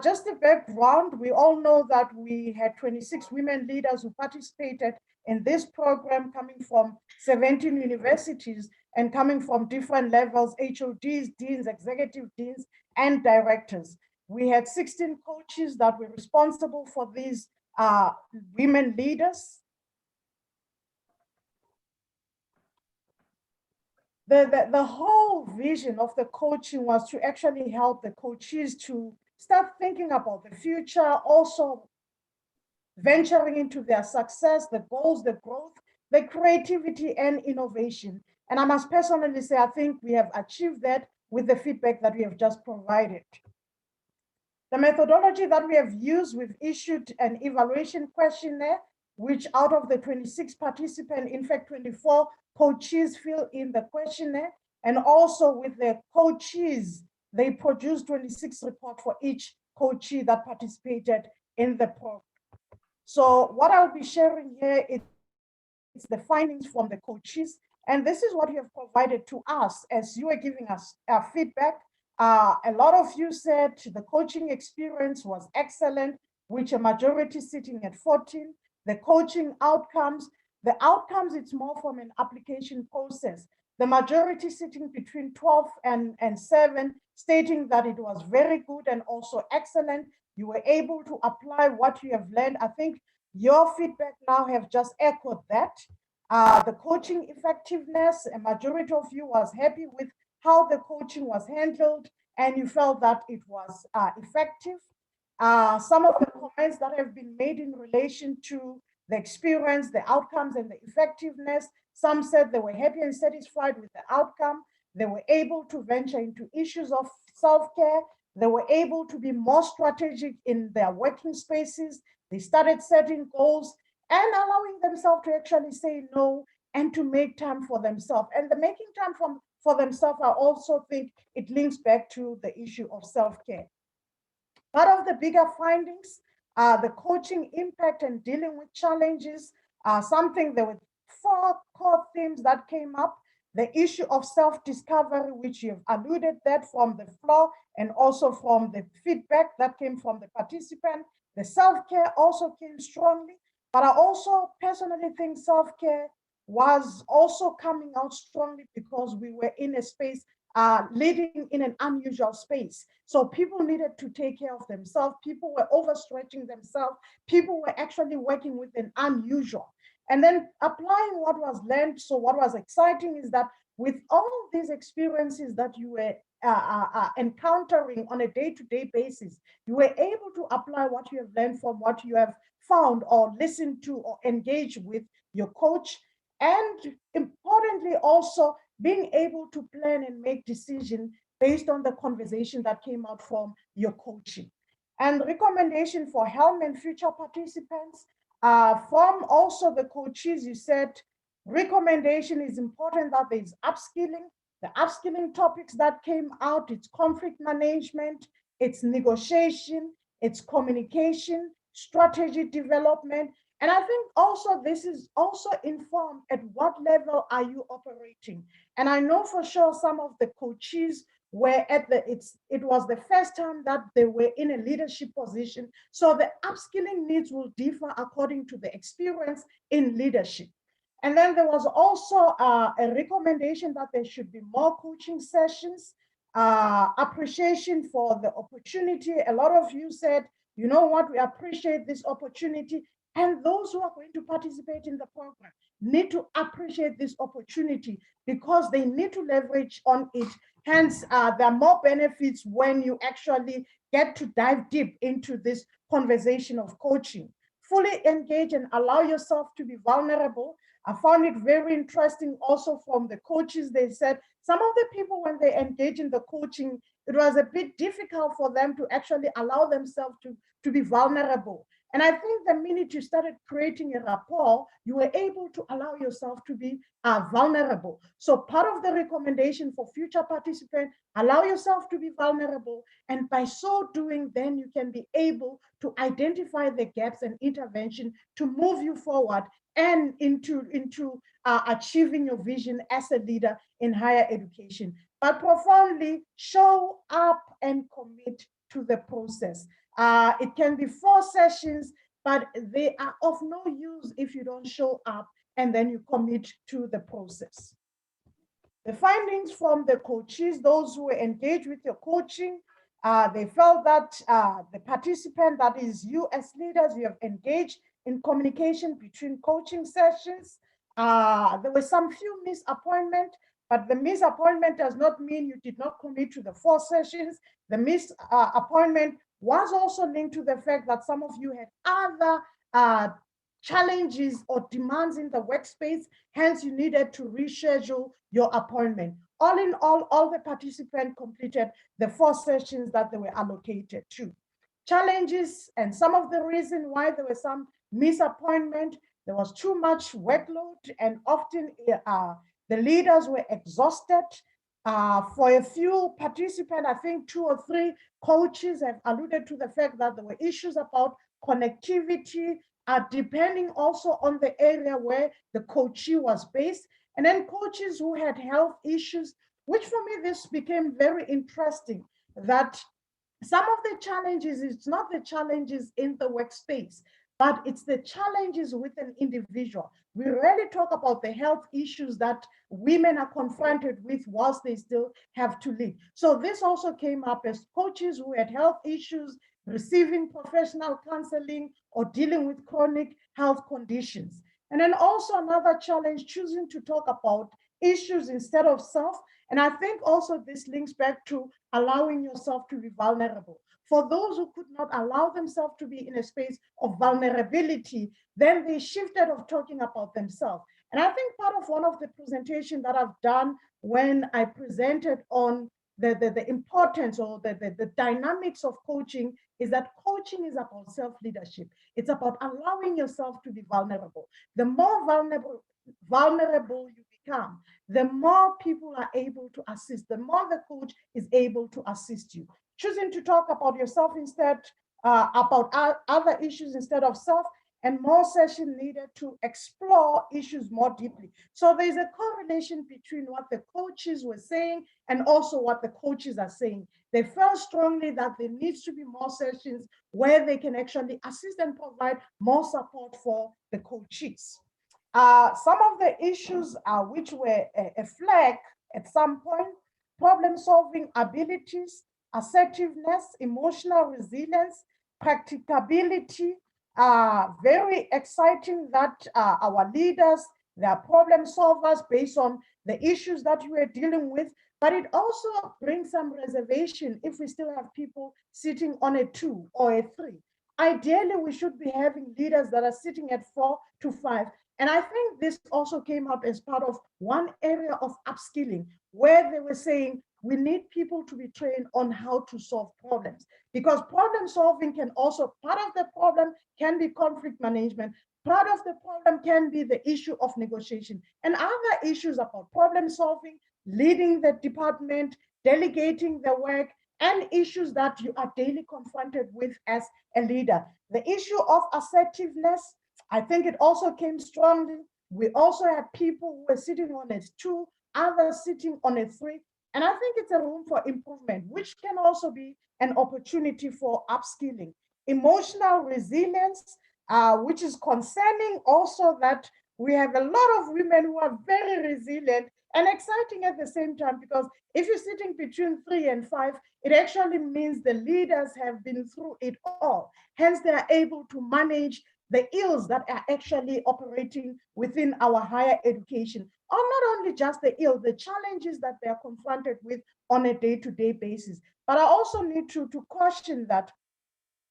Just a background, we all know that we had 26 women leaders who participated in this program, coming from 17 universities and coming from different levels, HODs, deans, executive deans, and directors. We had 16 coaches that were responsible for these women leaders. The whole vision of the coaching was to actually help the coaches to start thinking about the future, also venturing into their success, the goals, the growth, the creativity and innovation. And I must personally say, I think we have achieved that with the feedback that we have just provided. The methodology that we have used, we've issued an evaluation questionnaire, which out of the 26 participants, in fact, 24 coaches fill in the questionnaire. And also with the coaches, they produced 26 reports for each coachee that participated in the program. So what I'll be sharing here is the findings from the coaches. And this is what you have provided to us as you are giving us feedback. A lot of you said the coaching experience was excellent, which a majority sitting at 14. The coaching outcomes, it's more from an application process. The majority sitting between 12 and 7, stating that it was very good and also excellent. You were able to apply what you have learned. I think your feedback now have just echoed that. The coaching effectiveness, a majority of you was happy with how the coaching was handled and you felt that it was effective. Some of the comments that have been made in relation to the experience, the outcomes and the effectiveness, some said they were happy and satisfied with the outcome. They were able to venture into issues of self-care. They were able to be more strategic in their working spaces. They started setting goals and allowing themselves to actually say no and to make time for themselves. And the making time for themselves, I also think it links back to the issue of self-care. Part of the bigger findings, the coaching impact and dealing with challenges, there were 4 core themes that came up. The issue of self-discovery, which you've alluded that from the floor and also from the feedback that came from the participant. The self-care also came strongly, but I also personally think self-care was also coming out strongly because we were in a space leading in an unusual space. So people needed to take care of themselves. People were overstretching themselves. People were actually working with an unusual. And then applying what was learned. So what was exciting is that with all these experiences that you were encountering on a day-to-day basis, you were able to apply what you have learned from what you have found or listened to or engaged with your coach. And importantly, also being able to plan and make decisions based on the conversation that came out from your coaching. And recommendation for Helm and future participants, from also the coaches, you said recommendation is important that there's upskilling. The upskilling topics that came out, it's conflict management, it's negotiation, it's communication, strategy development. And I think also this is also informed at what level are you operating. And I know for sure some of the coaches were it was the first time that they were in a leadership position. So the upskilling needs will differ according to the experience in leadership. And then there was also a recommendation that there should be more coaching sessions, appreciation for the opportunity. A lot of you said, you know what, we appreciate this opportunity. And those who are going to participate in the program need to appreciate this opportunity because they need to leverage on it. Hence, there are more benefits when you actually get to dive deep into this conversation of coaching. Fully engage and allow yourself to be vulnerable. I found it very interesting also from the coaches. They said some of the people, when they engage in the coaching, it was a bit difficult for them to actually allow themselves to be vulnerable. And I think the minute you started creating a rapport, you were able to allow yourself to be vulnerable. So part of the recommendation for future participants, allow yourself to be vulnerable. And by so doing, then you can be able to identify the gaps and intervention to move you forward and into achieving your vision as a leader in higher education. But profoundly show up and commit to the process. It can be 4 sessions, but they are of no use if you don't show up and then you commit to the process. The findings from the coaches, those who engage with your coaching, they felt that the participant, that is you as leaders, you have engaged in communication between coaching sessions. There were some few misappointments, but the misappointment does not mean you did not commit to the 4 sessions. The misappointment was also linked to the fact that some of you had other challenges or demands in the workspace, hence you needed to reschedule your appointment. All in all the participants completed the 4 sessions that they were allocated to. Challenges and some of the reason why there was some misappointment, there was too much workload and often the leaders were exhausted. For a few participants, I think 2 or 3 coaches have alluded to the fact that there were issues about connectivity, depending also on the area where the coachee was based. And then coaches who had health issues, which for me, this became very interesting, that some of the challenges, it's not the challenges in the workspace, but it's the challenges with an individual. We rarely talk about the health issues that women are confronted with whilst they still have to lead. So this also came up as coaches who had health issues, receiving professional counseling or dealing with chronic health conditions. And then also another challenge, choosing to talk about issues instead of self. And I think also this links back to allowing yourself to be vulnerable. For those who could not allow themselves to be in a space of vulnerability, then they shifted of talking about themselves. And I think part of one of the presentation that I've done when I presented on the importance or the dynamics of coaching is that coaching is about self-leadership. It's about allowing yourself to be vulnerable. The more vulnerable you become, the more people are able to assist, the more the coach is able to assist you. Choosing to talk about yourself instead, about other issues instead of self, and more session needed to explore issues more deeply. So there's a correlation between what the coaches were saying and also what the coaches are saying. They felt strongly that there needs to be more sessions where they can actually assist and provide more support for the coaches. Some of the issues which were a flag at some point, problem-solving abilities, assertiveness, emotional resilience, practicability. Very exciting that our leaders, they are problem solvers based on the issues that we are dealing with, but it also brings some reservation if we still have people sitting on a 2 or a 3. Ideally, we should be having leaders that are sitting at 4 to 5. And I think this also came up as part of one area of upskilling, where they were saying we need people to be trained on how to solve problems, because problem solving can also, part of the problem can be conflict management, part of the problem can be the issue of negotiation, and other issues about problem solving, leading the department, delegating the work, and issues that you are daily confronted with as a leader. The issue of assertiveness, I think it also came strongly. We also had people who were sitting on a 2, others sitting on a 3, And I think it's a room for improvement, which can also be an opportunity for upskilling. Emotional resilience, which is concerning also that we have a lot of women who are very resilient and exciting at the same time, because if you're sitting between 3 and 5, it actually means the leaders have been through it all. Hence, they are able to manage the ills that are actually operating within our higher education, or not only just the ill, the challenges that they are confronted with on a day-to-day basis. But I also need to caution that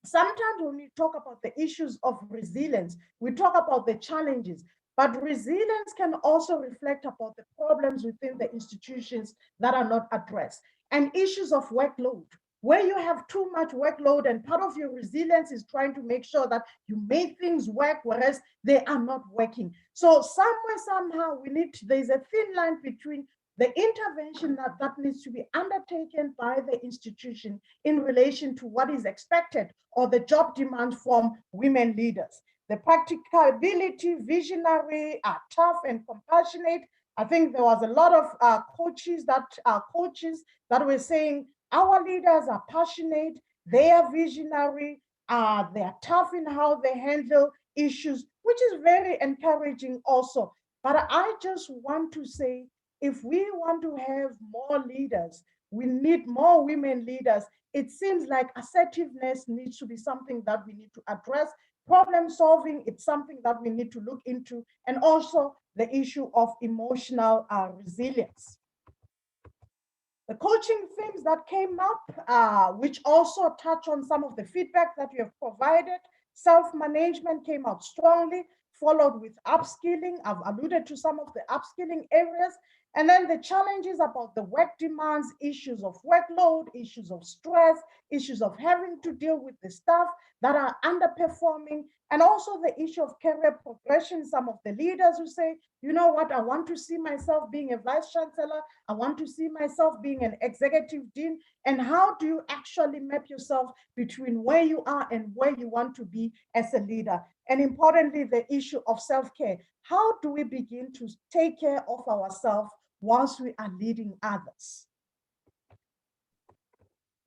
sometimes when we talk about the issues of resilience, we talk about the challenges, but resilience can also reflect about the problems within the institutions that are not addressed, and issues of workload, where you have too much workload and part of your resilience is trying to make sure that you make things work, whereas they are not working. So somewhere, somehow, there's a thin line between the intervention that needs to be undertaken by the institution in relation to what is expected or the job demand from women leaders. The practicability, visionary, tough and compassionate. I think there was a lot of coaches that were saying our leaders are passionate, they are visionary, they are tough in how they handle issues, which is very encouraging also. But I just want to say, if we want to have more leaders, we need more women leaders. It seems like assertiveness needs to be something that we need to address. Problem solving, it's something that we need to look into, and also the issue of emotional resilience. The coaching themes that came up, which also touch on some of the feedback that you have provided, self-management came out strongly, followed with upskilling. I've alluded to some of the upskilling areas. And then the challenges about the work demands, issues of workload, issues of stress, issues of having to deal with the staff that are underperforming, and also the issue of career progression. Some of the leaders who say, you know what, I want to see myself being a vice chancellor, I want to see myself being an executive dean. And how do you actually map yourself between where you are and where you want to be as a leader? And importantly, the issue of self-care. How do we begin to take care of ourselves whilst we are leading others?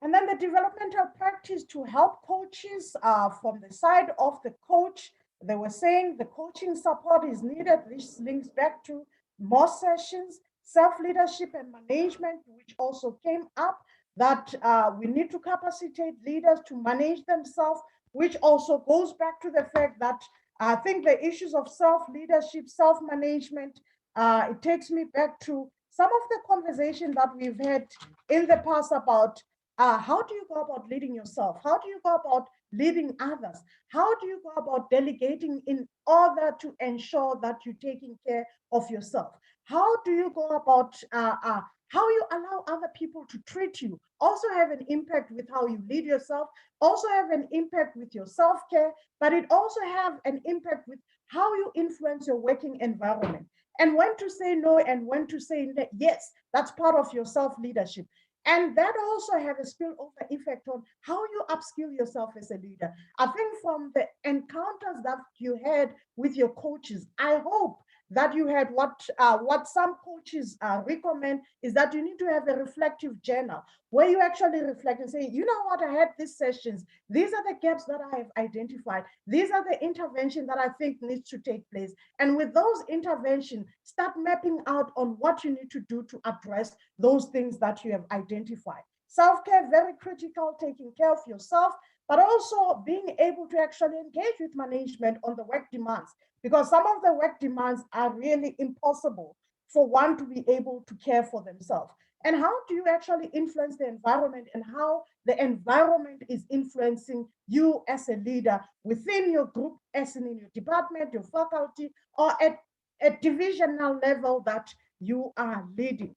And then the developmental practice to help coaches from the side of the coach. They were saying the coaching support is needed. This links back to more sessions, self-leadership and management, which also came up, that we need to capacitate leaders to manage themselves, which also goes back to the fact that I think the issues of self-leadership, self-management, it takes me back to some of the conversation that we've had in the past about how do you go about leading yourself? How do you go about leading others? How do you go about delegating in order to ensure that you're taking care of yourself? How do you go about how you allow other people to treat you? Also have an impact with how you lead yourself, also have an impact with your self-care, but it also have an impact with how you influence your working environment, and when to say no and when to say yes. That's part of your self-leadership. And that also have a spillover effect on how you upskill yourself as a leader. I think from the encounters that you had with your coaches, I hope that you had what some coaches recommend is that you need to have a reflective journal where you actually reflect and say, you know what, I had these sessions. These are the gaps that I have identified. These are the interventions that I think needs to take place. And with those interventions, start mapping out on what you need to do to address those things that you have identified. Self-care, very critical, taking care of yourself, but also being able to actually engage with management on the work demands, because some of the work demands are really impossible for one to be able to care for themselves. And how do you actually influence the environment, and how the environment is influencing you as a leader within your group, as in your department, your faculty, or at a divisional level that you are leading.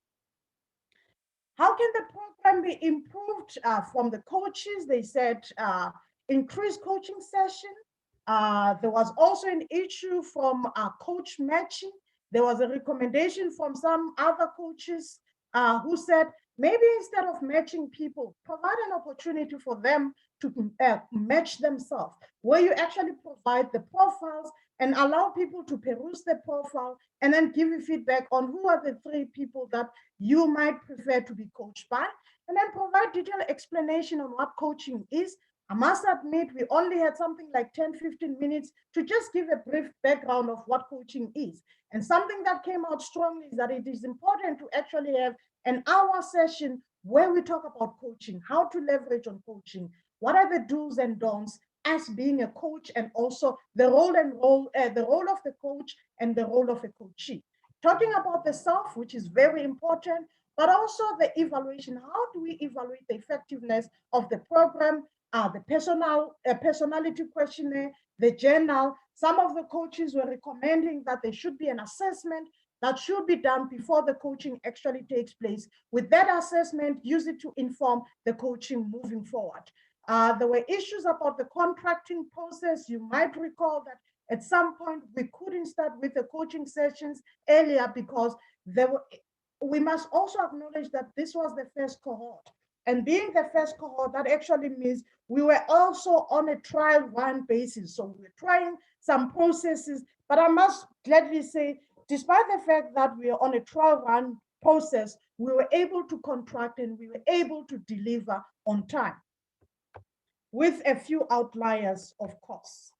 How can the program be improved from the coaches? They said increase coaching session. There was also an issue from coach matching. There was a recommendation from some other coaches who said, maybe instead of matching people, provide an opportunity for them to match themselves, where you actually provide the profiles and allow people to peruse the profile and then give you feedback on who are the 3 people that you might prefer to be coached by, and then provide detailed explanation on what coaching is. I must admit, we only had something like 10-15 minutes to just give a brief background of what coaching is. And something that came out strongly is that it is important to actually have an hour session where we talk about coaching, how to leverage on coaching, what are the do's and don'ts as being a coach, and also the role of the coach and the role of a coachee. Talking about the self, which is very important, but also the evaluation. How do we evaluate the effectiveness of the program, the personality questionnaire, the journal? Some of the coaches were recommending that there should be an assessment that should be done before the coaching actually takes place. With that assessment, use it to inform the coaching moving forward. There were issues about the contracting process. You might recall that at some point we couldn't start with the coaching sessions earlier because we must also acknowledge that this was the first cohort. And being the first cohort, that actually means we were also on a trial run basis. So we're trying some processes, but I must gladly say, despite the fact that we are on a trial run process, we were able to contract and we were able to deliver on time, with a few outliers, of course.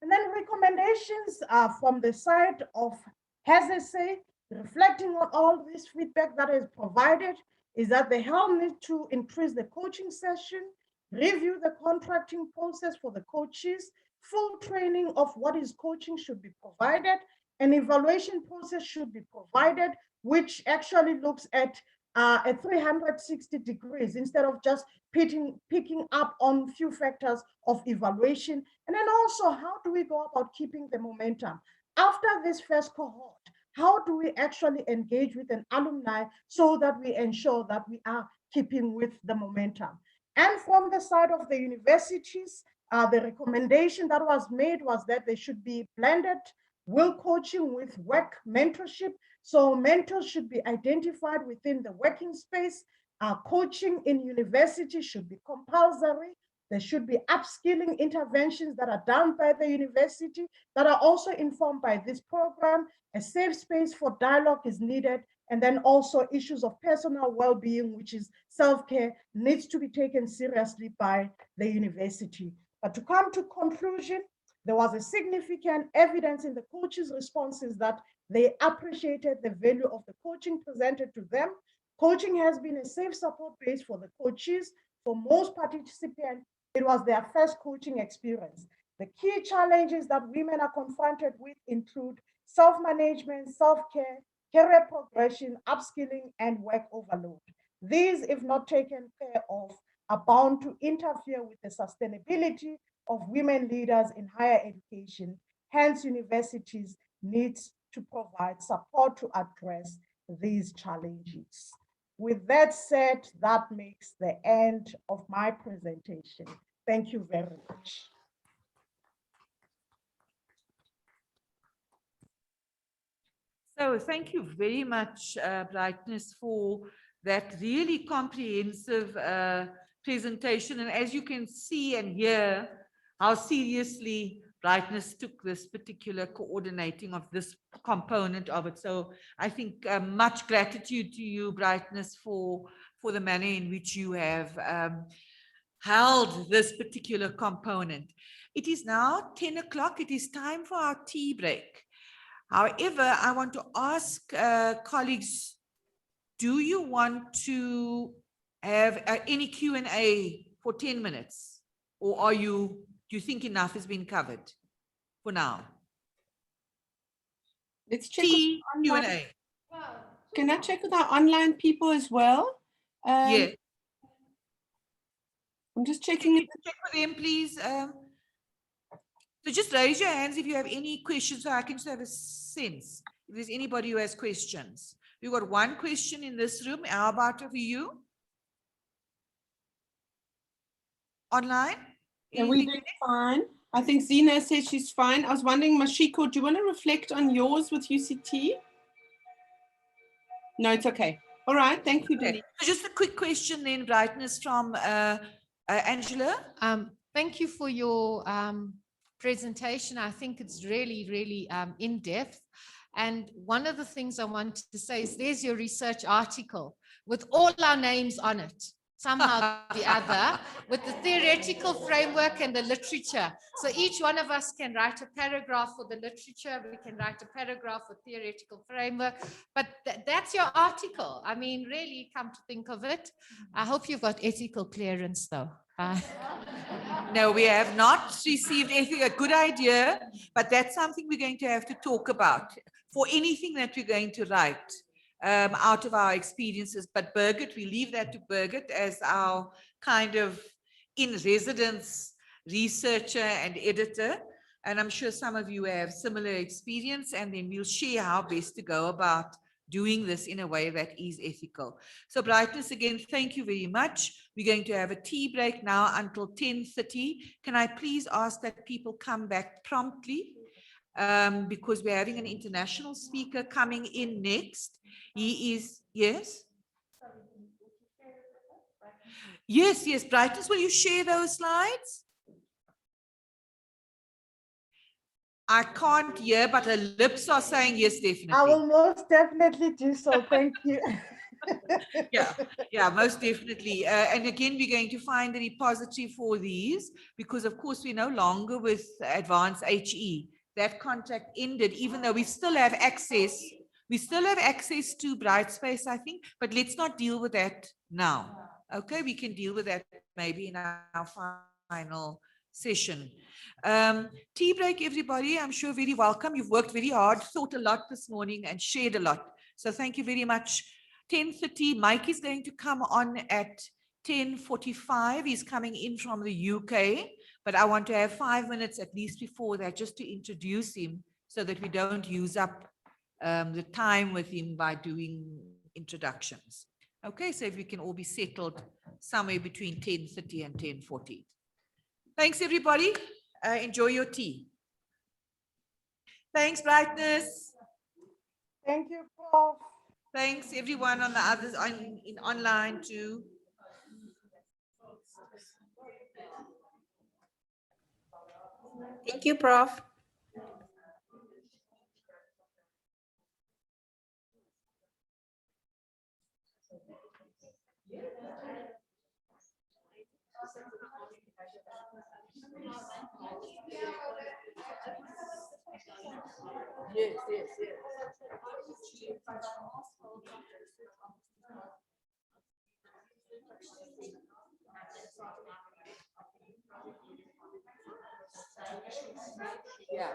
And then recommendations from the side of HESSA, reflecting on all this feedback that is provided, is that the helm needs to increase the coaching session, review the contracting process for the coaches, full training of what is coaching should be provided, an evaluation process should be provided, which actually looks at a 360 degrees instead of just picking up on few factors of evaluation. And then also, how do we go about keeping the momentum? After this first cohort, how do we actually engage with an alumni so that we ensure that we are keeping with the momentum? And from the side of the universities, the recommendation that was made was that they should be blended WiL coaching with work mentorship. So mentors should be identified within the working space. Coaching in university should be compulsory. There should be upskilling interventions that are done by the university that are also informed by this program. A safe space for dialogue is needed. And then also issues of personal well-being, which is self-care, needs to be taken seriously by the university. But to come to conclusion, there was a significant evidence in the coaches' responses that they appreciated the value of the coaching presented to them. Coaching has been a safe support base for the coaches. For most participants, it was their first coaching experience. The key challenges that women are confronted with include self-management, self-care, career progression, upskilling, and work overload. These, if not taken care of, are bound to interfere with the sustainability of women leaders in higher education. Hence, universities need to provide support to address these challenges. With that said, that makes the end of my presentation. Thank you very much. So thank you very much, Brightness, for that really comprehensive presentation. And as you can see and hear, how seriously Brightness took this particular coordinating of this component of it. So I think much gratitude to you, Brightness, for the manner in which you have held this particular component. It is now 10 o'clock. It is time for our tea break. However, I want to ask colleagues, do you want to have any Q&A for 10 minutes? Or do you think enough has been covered for now? Let's check Q&A. Can I check with our online people as well? Yeah. I'm just checking. Check with them, please. So just raise your hands if you have any questions, so I can just have a sense if there's anybody who has questions. We've got one question in this room. How about for you? Online? Yeah, we did fine. I think Zena said she's fine. I was wondering, Mashiko, do you want to reflect on yours with UCT? No, it's okay. All right, thank you, Denise. So just a quick question then, Brightness, from Angela. Thank you for your presentation. I think it's really, really in depth. And one of the things I want to say is there's your research article with all our names on it, somehow or the other, with the theoretical framework and the literature. So each one of us can write a paragraph for the literature, we can write a paragraph for theoretical framework, but that's your article. I mean, really, come to think of it. I hope you've got ethical clearance though. No, we have not received anything. A good idea, but that's something we're going to have to talk about for anything that we're going to write out of our experiences. But Birgit, we leave that to Birgit as our kind of in residence researcher and editor. And I'm sure some of you have similar experience, and then we'll share how best to go about doing this in a way that is ethical. So Brightness, again, thank you very much. We're going to have a tea break now until 10:30. Can I please ask that people come back promptly? Because we're having an international speaker coming in next. He is, yes? Yes, yes, Brightness, will you share those slides? I can't hear, but her lips are saying yes, definitely. I will most definitely do so. Thank you. Yeah, most definitely. And again, we're going to find the repository for these because, of course, we're no longer with Advanced HE. That contract ended, even though we still have access. We still have access to Brightspace, I think, but let's not deal with that now. Okay, we can deal with that maybe in our final session. Tea break, everybody. I'm sure very welcome. You've worked very hard, thought a lot this morning and shared a lot. So thank you very much. 10:30, Mike is going to come on at 10:45. He's coming in from the UK, but I want to have 5 minutes at least before that just to introduce him so that we don't use up the time with him by doing introductions. Okay, so if we can all be settled somewhere between 10:30 and 10:40. Thanks, everybody. Enjoy your tea. Thanks, Brightness. Thank you, Prof. Thanks, everyone on the others in online too. Thank you, Prof. Yes, yes, yes. Yeah.